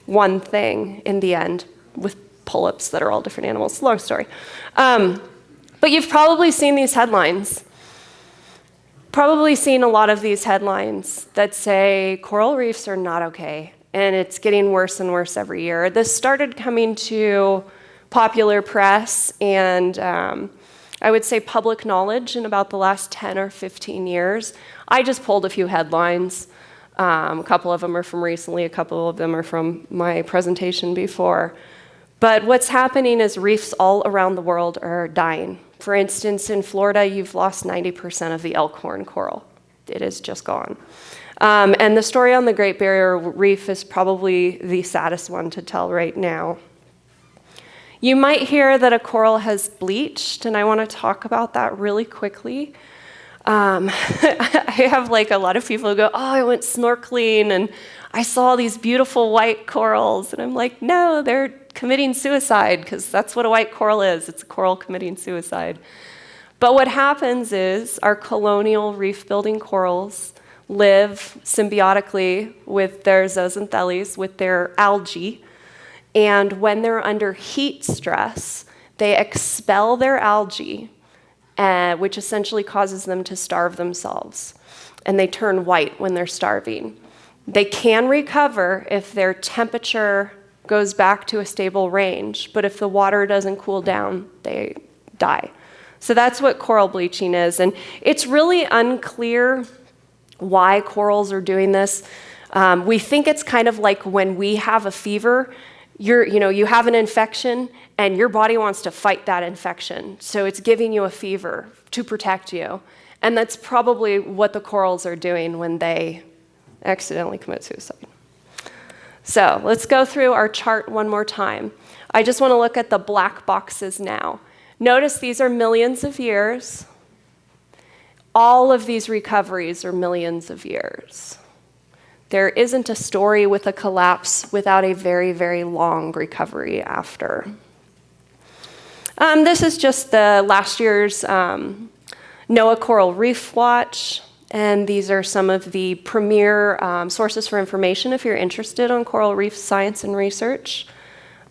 one thing in the end, with polyps that are all different animals. Long story. But you've probably seen these headlines. Probably seen a lot of these headlines that say coral reefs are not okay, and it's getting worse and worse every year. This started coming to popular press and I would say public knowledge in about the last 10 or 15 years. I just pulled a few headlines. A couple of them are from recently, a couple of them are from my presentation before. But what's happening is reefs all around the world are dying. For instance, in Florida, you've lost 90% of the elkhorn coral. It is just gone. And the story on the Great Barrier Reef is probably the saddest one to tell right now. You might hear that a coral has bleached, and I want to talk about that really quickly. I have like a lot of people who go, oh, I went snorkeling and I saw these beautiful white corals. And I'm like, no, they're committing suicide because that's what a white coral is. It's a coral committing suicide. But what happens is our colonial reef-building corals live symbiotically with their zooxanthellae, with their algae. And when they're under heat stress, they expel their algae, which essentially causes them to starve themselves. And they turn white when they're starving. They can recover if their temperature goes back to a stable range, but if the water doesn't cool down, they die. So that's what coral bleaching is. And it's really unclear why corals are doing this. We think it's kind of like when we have a fever, you have an infection and your body wants to fight that infection. So it's giving you a fever to protect you. And that's probably what the corals are doing when they accidentally commit suicide. So let's go through our chart one more time. I just want to look at the black boxes now. Notice these are millions of years. All of these recoveries are millions of years. There isn't a story with a collapse without a very, very long recovery after. This is just the last year's NOAA Coral Reef Watch, and these are some of the premier sources for information if you're interested on coral reef science and research.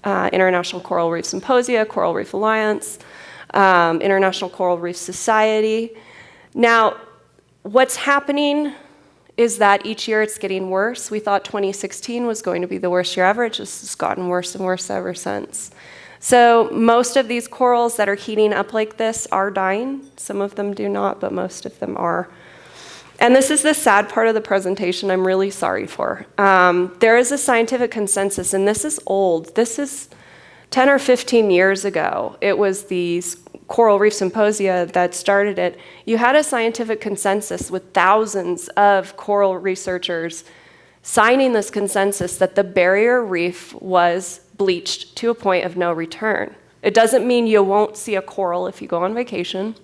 International Coral Reef Symposia, Coral Reef Alliance, International Coral Reef Society. Now, what's happening is that each year it's getting worse. We thought 2016 was going to be the worst year ever. It just has gotten worse and worse ever since. So most of these corals that are heating up like this are dying. Some of them do not, but most of them are. And this is the sad part of the presentation I'm really sorry for. There is a scientific consensus, and this is old. This is 10 or 15 years ago. It was these Coral Reef Symposia that started it. You had a scientific consensus with thousands of coral researchers signing this consensus that the barrier reef was bleached to a point of no return. It doesn't mean you won't see a coral if you go on vacation.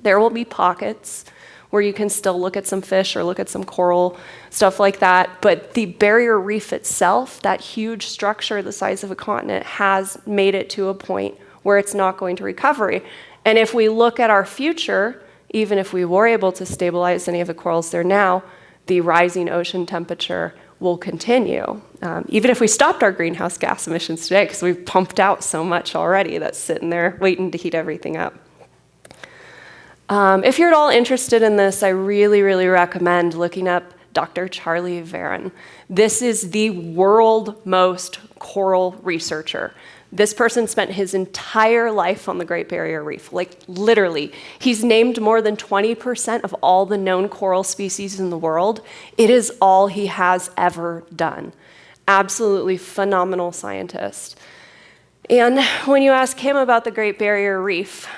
There will be pockets where you can still look at some fish or look at some coral, stuff like that. But the barrier reef itself, that huge structure the size of a continent, has made it to a point where it's not going to recover. And if we look at our future, even if we were able to stabilize any of the corals there now, the rising ocean temperature will continue, even if we stopped our greenhouse gas emissions today, because we've pumped out so much already that's sitting there waiting to heat everything up. If you're at all interested in this, I really, really recommend looking up Dr. Charlie Veron. This is the world most coral researcher. This person spent his entire life on the Great Barrier Reef, like literally. He's named more than 20% of all the known coral species in the world. It is all he has ever done. Absolutely phenomenal scientist. And when you ask him about the Great Barrier Reef,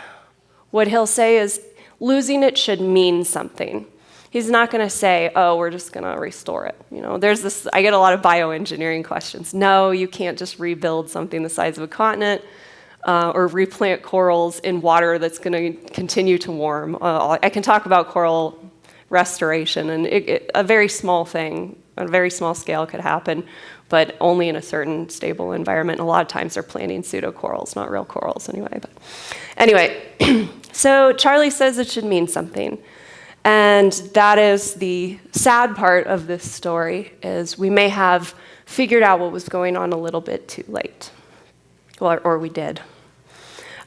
what he'll say is, losing it should mean something. He's not going to say, oh, we're just going to restore it. You know, there's this, I get a lot of bioengineering questions. No, you can't just rebuild something the size of a continent or replant corals in water that's going to continue to warm. I can talk about coral restoration, and a very small thing, on a very small scale could happen, but only in a certain stable environment. A lot of times they're planting pseudocorals, not real corals anyway. But anyway, so Charlie says it should mean something. And that is the sad part of this story, is we may have figured out what was going on a little bit too late. Well, or we did.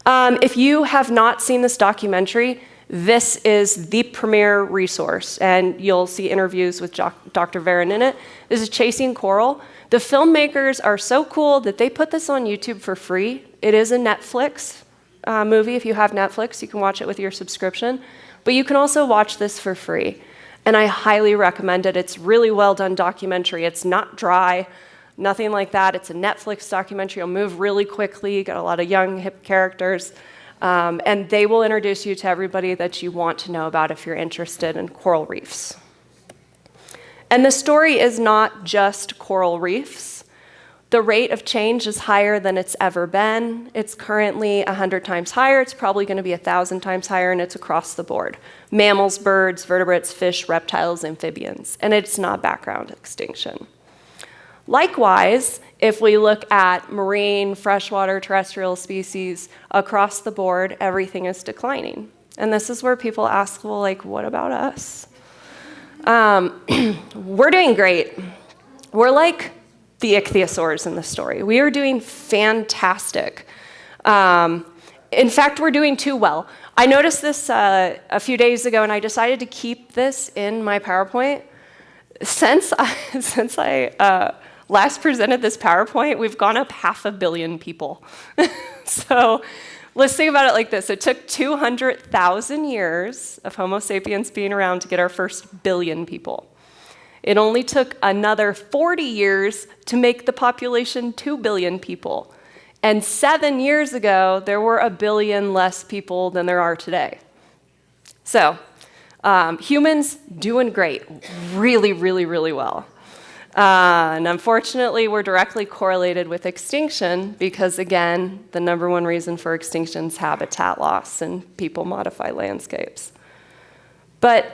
If you have not seen this documentary, this is the premier resource, and you'll see interviews with Dr. Veron in it. This is Chasing Coral. The filmmakers are so cool that they put this on YouTube for free. It is a Netflix movie. If you have Netflix, you can watch it with your subscription. But you can also watch this for free, and I highly recommend it. It's really well done documentary. It's not dry, nothing like that. It's a Netflix documentary. It'll move really quickly, got a lot of young, hip characters, and they will introduce you to everybody that you want to know about if you're interested in coral reefs. And the story is not just coral reefs. The rate of change is higher than it's ever been. It's currently 100 times higher. It's probably going to be 1,000 times higher, and it's across the board. Mammals, birds, vertebrates, fish, reptiles, amphibians. And it's not background extinction. Likewise, if we look at marine, freshwater, terrestrial species, across the board, everything is declining. And this is where people ask, well, like, what about us? We're doing great. We're like the ichthyosaurs in the story. We are doing fantastic. In fact, we're doing too well. I noticed this a few days ago, and I decided to keep this in my PowerPoint. Since I last presented this PowerPoint, we've gone up 500 million people. So let's think about it like this. It took 200,000 years of Homo sapiens being around to get our first billion people. It only took another 40 years to make the population 2 billion people. And 7 years ago, there were 1 billion less people than there are today. So humans doing great, really, really, really well. And unfortunately, we're directly correlated with extinction because, again, the number one reason for extinction is habitat loss, and people modify landscapes. But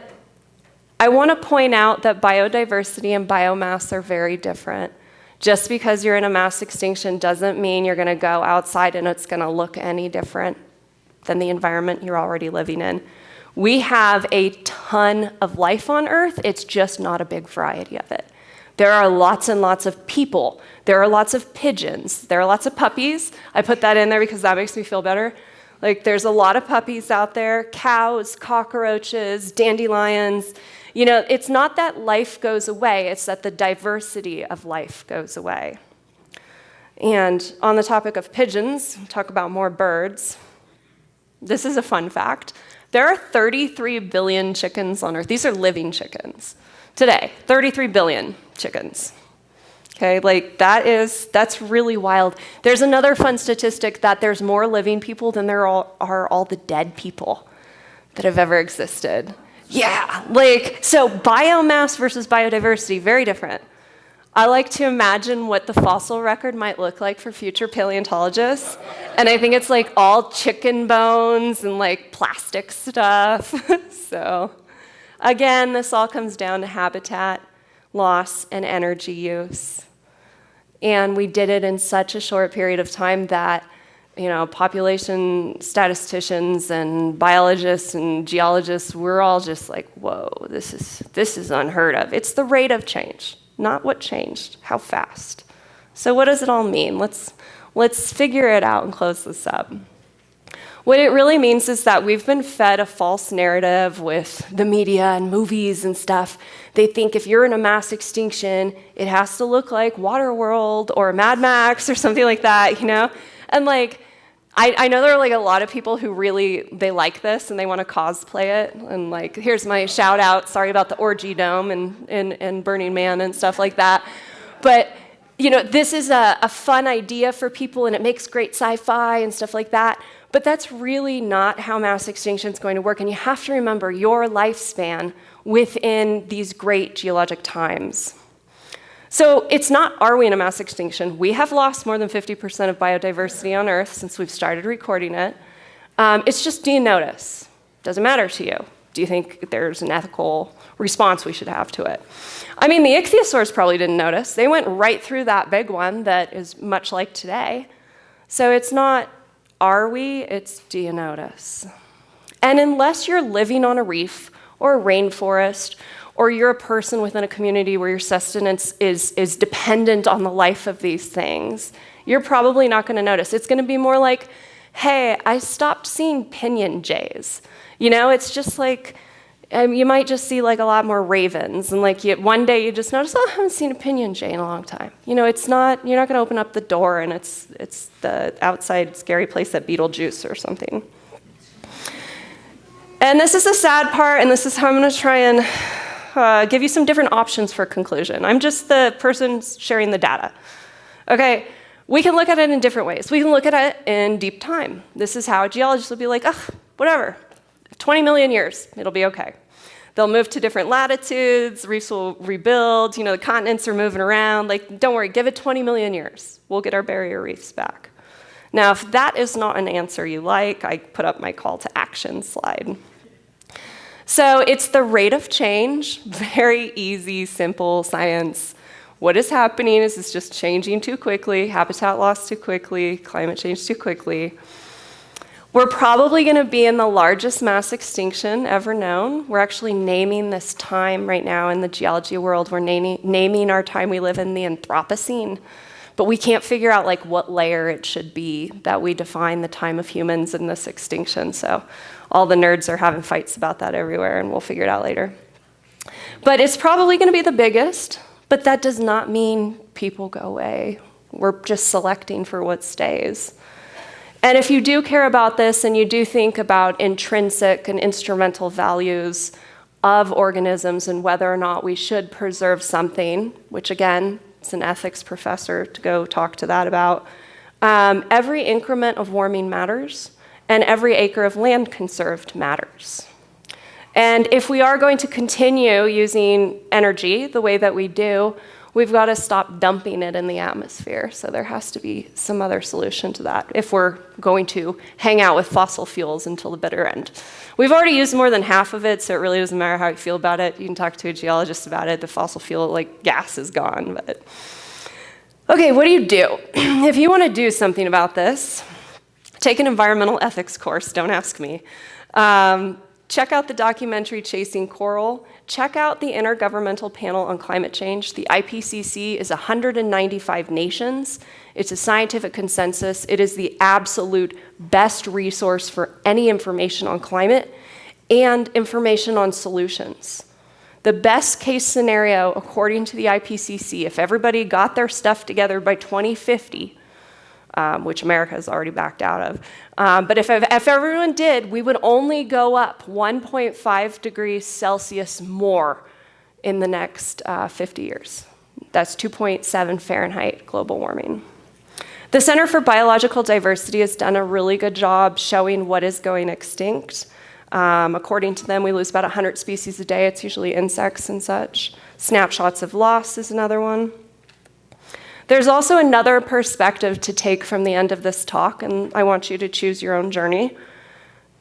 I want to point out that biodiversity and biomass are very different. Just because you're in a mass extinction doesn't mean you're going to go outside and it's going to look any different than the environment you're already living in. We have a ton of life on Earth. It's just not a big variety of it. There are lots and lots of people. There are lots of pigeons. There are lots of puppies. I put that in there because that makes me feel better. Like, there's a lot of puppies out there, cows, cockroaches, dandelions. You know, it's not that life goes away, it's that the diversity of life goes away. And on the topic of pigeons, talk about more birds. This is a fun fact. There are 33 billion chickens on Earth. These are living chickens. Today, 33 billion chickens. Okay, like that's really wild. There's another fun statistic that there's more living people than there are all the dead people that have ever existed. Yeah, like, so biomass versus biodiversity, very different. I like to imagine what the fossil record might look like for future paleontologists. And I think it's like all chicken bones and like plastic stuff. So again, this all comes down to habitat loss and energy use. And we did it in such a short period of time that population statisticians and biologists and geologists, we're all just like, whoa, this is unheard of. It's the rate of change, not what changed, how fast. So what does it all mean? Let's figure it out and close this up. What it really means is that we've been fed a false narrative with the media and movies and stuff. They think if you're in a mass extinction, it has to look like Waterworld or Mad Max or something like that, And like, I know there are like a lot of people who they like this and they want to cosplay it. And like, here's my shout out, sorry about the orgy dome and Burning Man and stuff like that. But this is a fun idea for people and it makes great sci-fi and stuff like that. But that's really not how mass extinction is going to work. And you have to remember your lifespan within these great geologic times. So it's not, are we in a mass extinction? We have lost more than 50% of biodiversity on Earth since we've started recording it. It's just, do you notice? Doesn't matter to you. Do you think there's an ethical response we should have to it? I mean, the ichthyosaurs probably didn't notice. They went right through that big one that is much like today. So it's not, are we? It's, do you notice? And unless you're living on a reef or a rainforest, or you're a person within a community where your sustenance is dependent on the life of these things, you're probably not going to notice. It's going to be more like, hey, I stopped seeing pinion jays. It's just like, you might just see like a lot more ravens, and like one day you just notice, oh, I haven't seen a pinion jay in a long time. It's not, you're not going to open up the door and it's the outside scary place at Beetlejuice or something. And this is the sad part, and this is how I'm going to try and give you some different options for conclusion. I'm just the person sharing the data. Okay, we can look at it in different ways. We can look at it in deep time. This is how geologists will be like, whatever, 20 million years, it'll be okay. They'll move to different latitudes, reefs will rebuild, the continents are moving around. Like, don't worry, give it 20 million years. We'll get our barrier reefs back. Now, if that is not an answer you like, I put up my call to action slide. So it's the rate of change, very easy, simple science. What is happening is it's just changing too quickly, habitat loss too quickly, climate change too quickly. We're probably going to be in the largest mass extinction ever known. We're actually naming this time right now in the geology world. We're naming our time we live in the Anthropocene. But we can't figure out like what layer it should be that we define the time of humans in this extinction. So all the nerds are having fights about that everywhere, and we'll figure it out later. But it's probably going to be the biggest, but that does not mean people go away. We're just selecting for what stays. And if you do care about this and you do think about intrinsic and instrumental values of organisms and whether or not we should preserve something, which again, it's an ethics professor to go talk to that about, every increment of warming matters and every acre of land conserved matters. And if we are going to continue using energy the way that we do, we've got to stop dumping it in the atmosphere. So there has to be some other solution to that if we're going to hang out with fossil fuels until the bitter end. We've already used more than half of it, so it really doesn't matter how you feel about it. You can talk to a geologist about it. The fossil fuel gas is gone. But okay, what do you do? If you want to do something about this, take an environmental ethics course. Don't ask me. Check out the documentary Chasing Coral. Check out the Intergovernmental Panel on Climate Change. The IPCC is 195 nations. It's a scientific consensus. It is the absolute best resource for any information on climate and information on solutions. The best case scenario, according to the IPCC, if everybody got their stuff together by 2050, which America has already backed out of. But if everyone did, we would only go up 1.5 degrees Celsius more in the next 50 years. That's 2.7 Fahrenheit global warming. The Center for Biological Diversity has done a really good job showing what is going extinct. According to them, we lose about 100 species a day. It's usually insects and such. Snapshots of loss is another one. There's also another perspective to take from the end of this talk, and I want you to choose your own journey.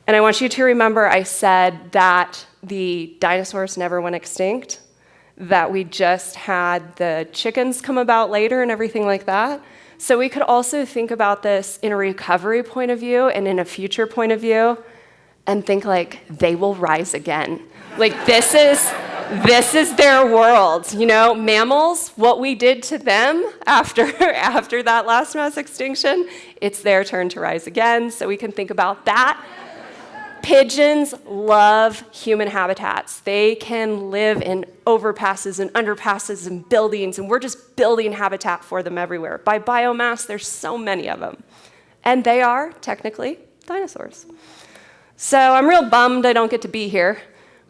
And I want you to remember I said that the dinosaurs never went extinct, that we just had the chickens come about later and everything like that. So we could also think about this in a recovery point of view and in a future point of view and think like they will rise again. Like this is their world, you know? Mammals, what we did to them after that last mass extinction, it's their turn to rise again. So we can think about that. Pigeons love human habitats. They can live in overpasses and underpasses and buildings, and we're just building habitat for them everywhere. By biomass, there's so many of them. And they are, technically, dinosaurs. So I'm real bummed I don't get to be here,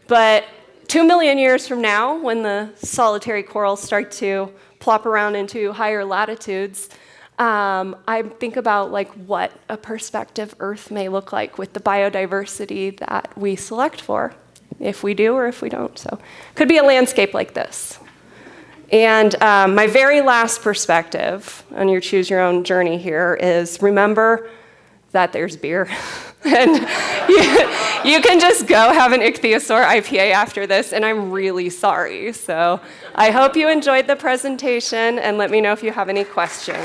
but 2 million years from now, when the solitary corals start to plop around into higher latitudes, I think about like what a perspective Earth may look like with the biodiversity that we select for, if we do or if we don't. So it could be a landscape like this. And my very last perspective on your choose your own journey here is remember that there's beer. And you can just go have an ichthyosaur IPA after this, and I'm really sorry. So I hope you enjoyed the presentation, and let me know if you have any questions.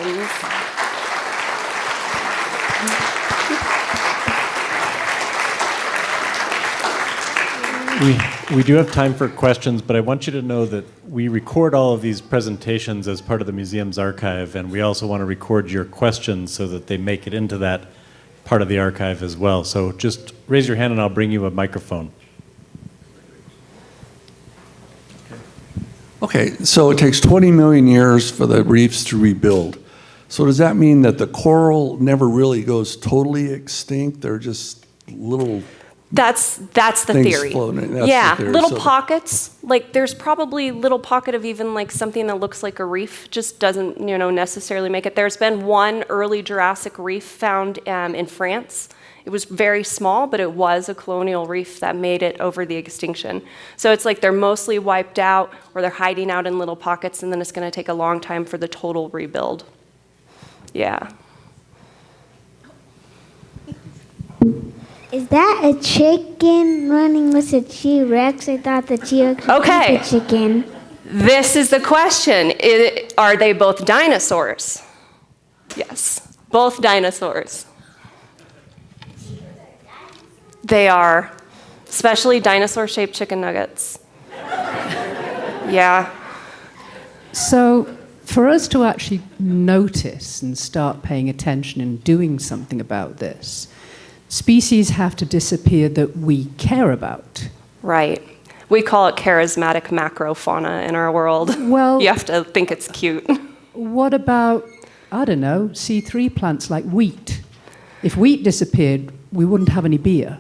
We do have time for questions, but I want you to know that we record all of these presentations as part of the museum's archive, and we also want to record your questions so that they make it into that part of the archive as well. So just raise your hand and I'll bring you a microphone. Okay, so it takes 20 million years for the reefs to rebuild. So does that mean that the coral never really goes totally extinct? They're just little That's the things theory. floating. That's Yeah, the theory. little So- pockets. Like there's probably little pocket of even like something that looks like a reef, just doesn't necessarily make it. There's been one early Jurassic reef found in France. It was very small, but it was a colonial reef that made it over the extinction. So it's like they're mostly wiped out or they're hiding out in little pockets, and then it's going to take a long time for the total rebuild. Yeah. Is that a chicken running with a T-Rex? I thought the T-Rex was Okay. a chicken. This is the question. Are they both dinosaurs? Yes, both dinosaurs. They are, especially dinosaur-shaped chicken nuggets. Yeah. So for us to actually notice and start paying attention and doing something about this, species have to disappear that we care about. Right. We call it charismatic macrofauna in our world. Well- You have to think it's cute. What about, I don't know, C3 plants like wheat? If wheat disappeared, we wouldn't have any beer.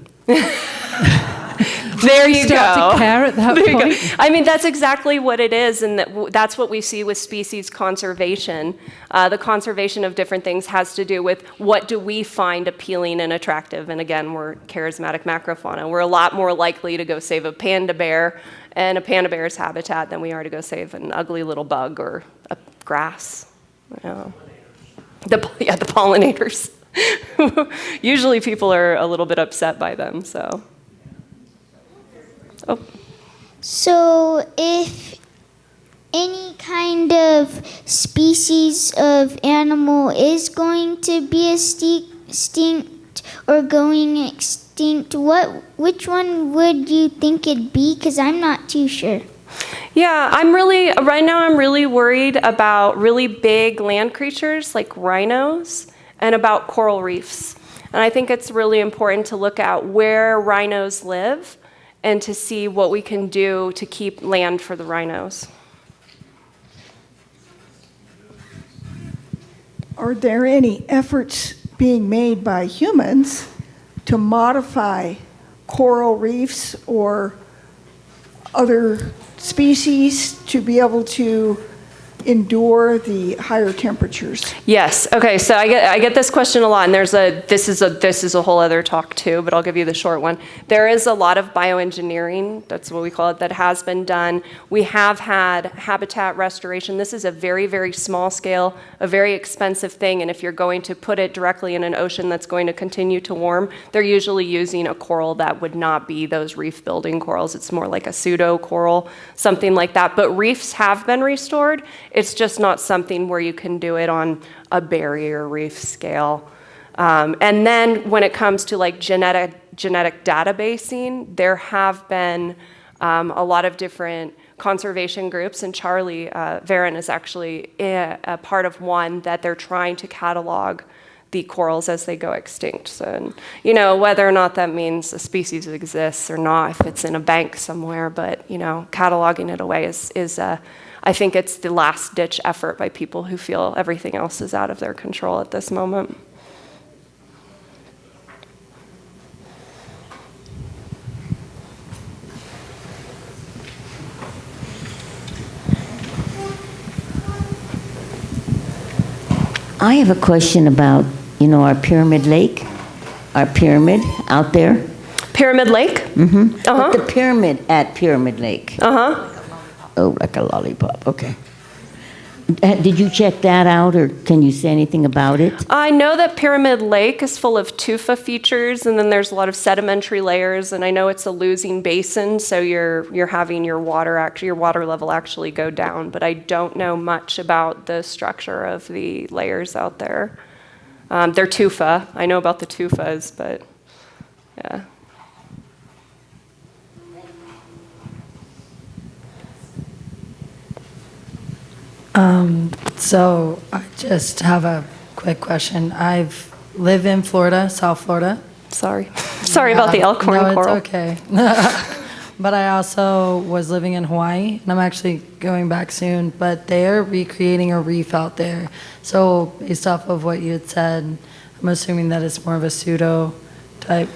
There you Start go. to care at that There you go. point. I mean, that's exactly what it is, and that's what we see with species conservation. The conservation of different things has to do with what do we find appealing and attractive. And again, we're charismatic macrofauna. We're a lot more likely to go save a panda bear and a panda bear's habitat than we are to go save an ugly little bug or a grass. You know. The pollinators. Usually people are a little bit upset by them, so. Oh. So if any kind of species of animal is going to be extinct or going extinct, which one would you think it'd be? Because I'm not too sure. Yeah, right now I'm really worried about really big land creatures like rhinos and about coral reefs. And I think it's really important to look at where rhinos live and to see what we can do to keep land for the rhinos. Are there any efforts being made by humans to modify coral reefs or other species to be able to endure the higher temperatures? Yes. Okay. So I get this question a lot, and this is a whole other talk too, but I'll give you the short one. There is a lot of bioengineering, that's what we call it, that has been done. We have had habitat restoration. This is a very, very small scale, a very expensive thing, and if you're going to put it directly in an ocean that's going to continue to warm, they're usually using a coral that would not be those reef building corals. It's more like a pseudo coral, something like that. But reefs have been restored, It's just not something where you can do it on a barrier reef scale. And then when it comes to like genetic databasing, there have been a lot of different conservation groups, and Charlie Varon is actually a part of one that they're trying to catalog the corals as they go extinct. So, and, you know, whether or not that means a species exists or not, if it's in a bank somewhere, but, you know, cataloging it away is I think it's the last ditch effort by people who feel everything else is out of their control at this moment. I have a question about, you know, our Pyramid Lake, our pyramid out there. Pyramid Lake? Mm-hmm. But the pyramid at Pyramid Lake. Uh-huh. Oh, like a lollipop, okay. Did you check that out, or can you say anything about it? I know that Pyramid Lake is full of tufa features, and then there's a lot of sedimentary layers, and I know it's a losing basin, so you're having your water level actually go down, but I don't know much about the structure of the layers out there. They're tufa. I know about the tufas, but yeah. So I just have a quick question. I've lived in Florida, South Florida. Sorry about the elkhorn no, coral. It's okay. But I also was living in Hawaii, and I'm actually going back soon, but they're recreating a reef out there. So based off of what you had said, I'm assuming that it's more of a pseudo type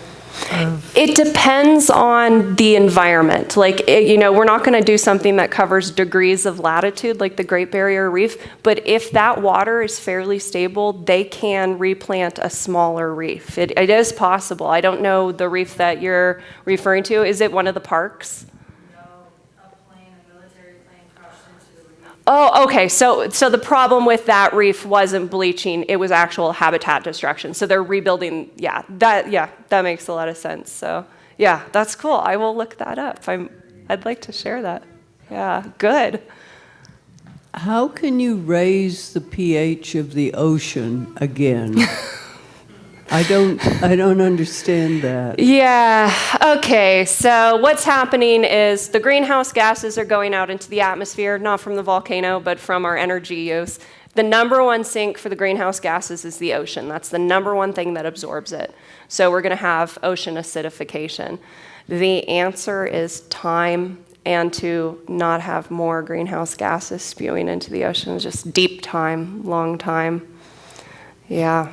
of... It depends on the environment. Like, you know, we're not going to do something that covers degrees of latitude like the Great Barrier Reef, but if that water is fairly stable, they can replant a smaller reef. It is possible. I don't know the reef that you're referring to. Is it one of the parks? Oh, okay. So the problem with that reef wasn't bleaching; it was actual habitat destruction. So they're rebuilding. That makes a lot of sense. So yeah, that's cool. I will look that up. I'd like to share that. Yeah, good. How can you raise the pH of the ocean again? I don't understand that. Yeah, okay, so what's happening is the greenhouse gases are going out into the atmosphere, not from the volcano, but from our energy use. The number one sink for the greenhouse gases is the ocean. That's the number one thing that absorbs it. So we're gonna have ocean acidification. The answer is time, and to not have more greenhouse gases spewing into the ocean, just deep time, long time. Yeah.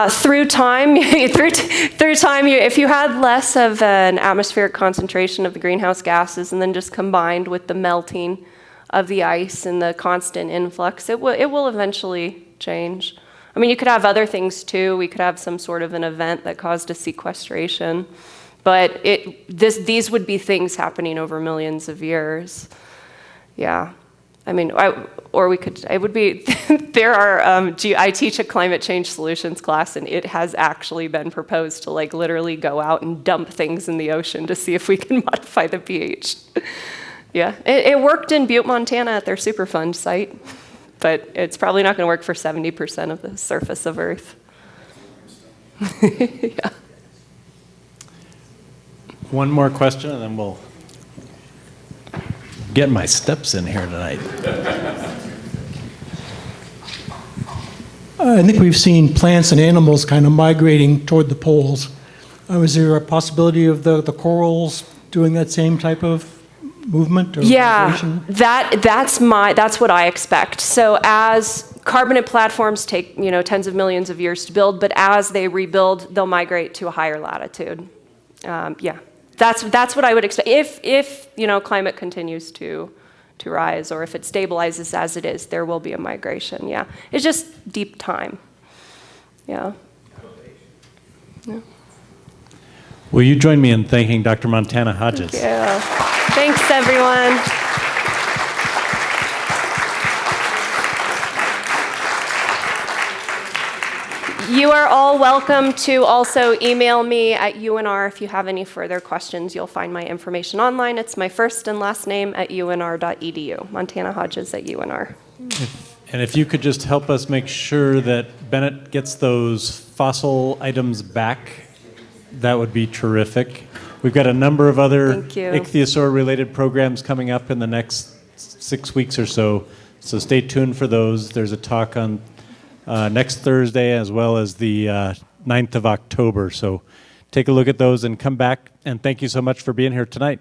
Through time, if you had less of an atmospheric concentration of the greenhouse gases and then just combined with the melting of the ice and the constant influx, it will eventually change. I mean, you could have other things too. We could have some sort of an event that caused a sequestration, but these would be things happening over millions of years. Yeah. I mean, I teach a climate change solutions class, and it has actually been proposed to like literally go out and dump things in the ocean to see if we can modify the pH. Yeah, it worked in Butte, Montana at their Superfund site, but it's probably not gonna work for 70% of the surface of Earth. Yeah. One more question, and then we'll get my steps in here tonight. I think we've seen plants and animals kind of migrating toward the poles. Is there a possibility of the corals doing that same type of movement or migration? That's what I expect. So as carbonate platforms take tens of millions of years to build, but as they rebuild, they'll migrate to a higher latitude. Yeah. That's what I would expect. If climate continues to rise, or if it stabilizes as it is, there will be a migration. Yeah, it's just deep time. Yeah. Yeah. Will you join me in thanking Dr. Montana Hodges? Yeah. Thanks, everyone. You are all welcome to also email me at UNR if you have any further questions. You'll find my information online. It's my first and last name at unr.edu, Montana Hodges at UNR. And if you could just help us make sure that Bennett gets those fossil items back, that would be terrific. We've got a number of other Thank you. ichthyosaur-related programs coming up in the next 6 weeks or so stay tuned for those. There's a talk on next Thursday as well as the 9th of October. So take a look at those and come back. And thank you so much for being here tonight.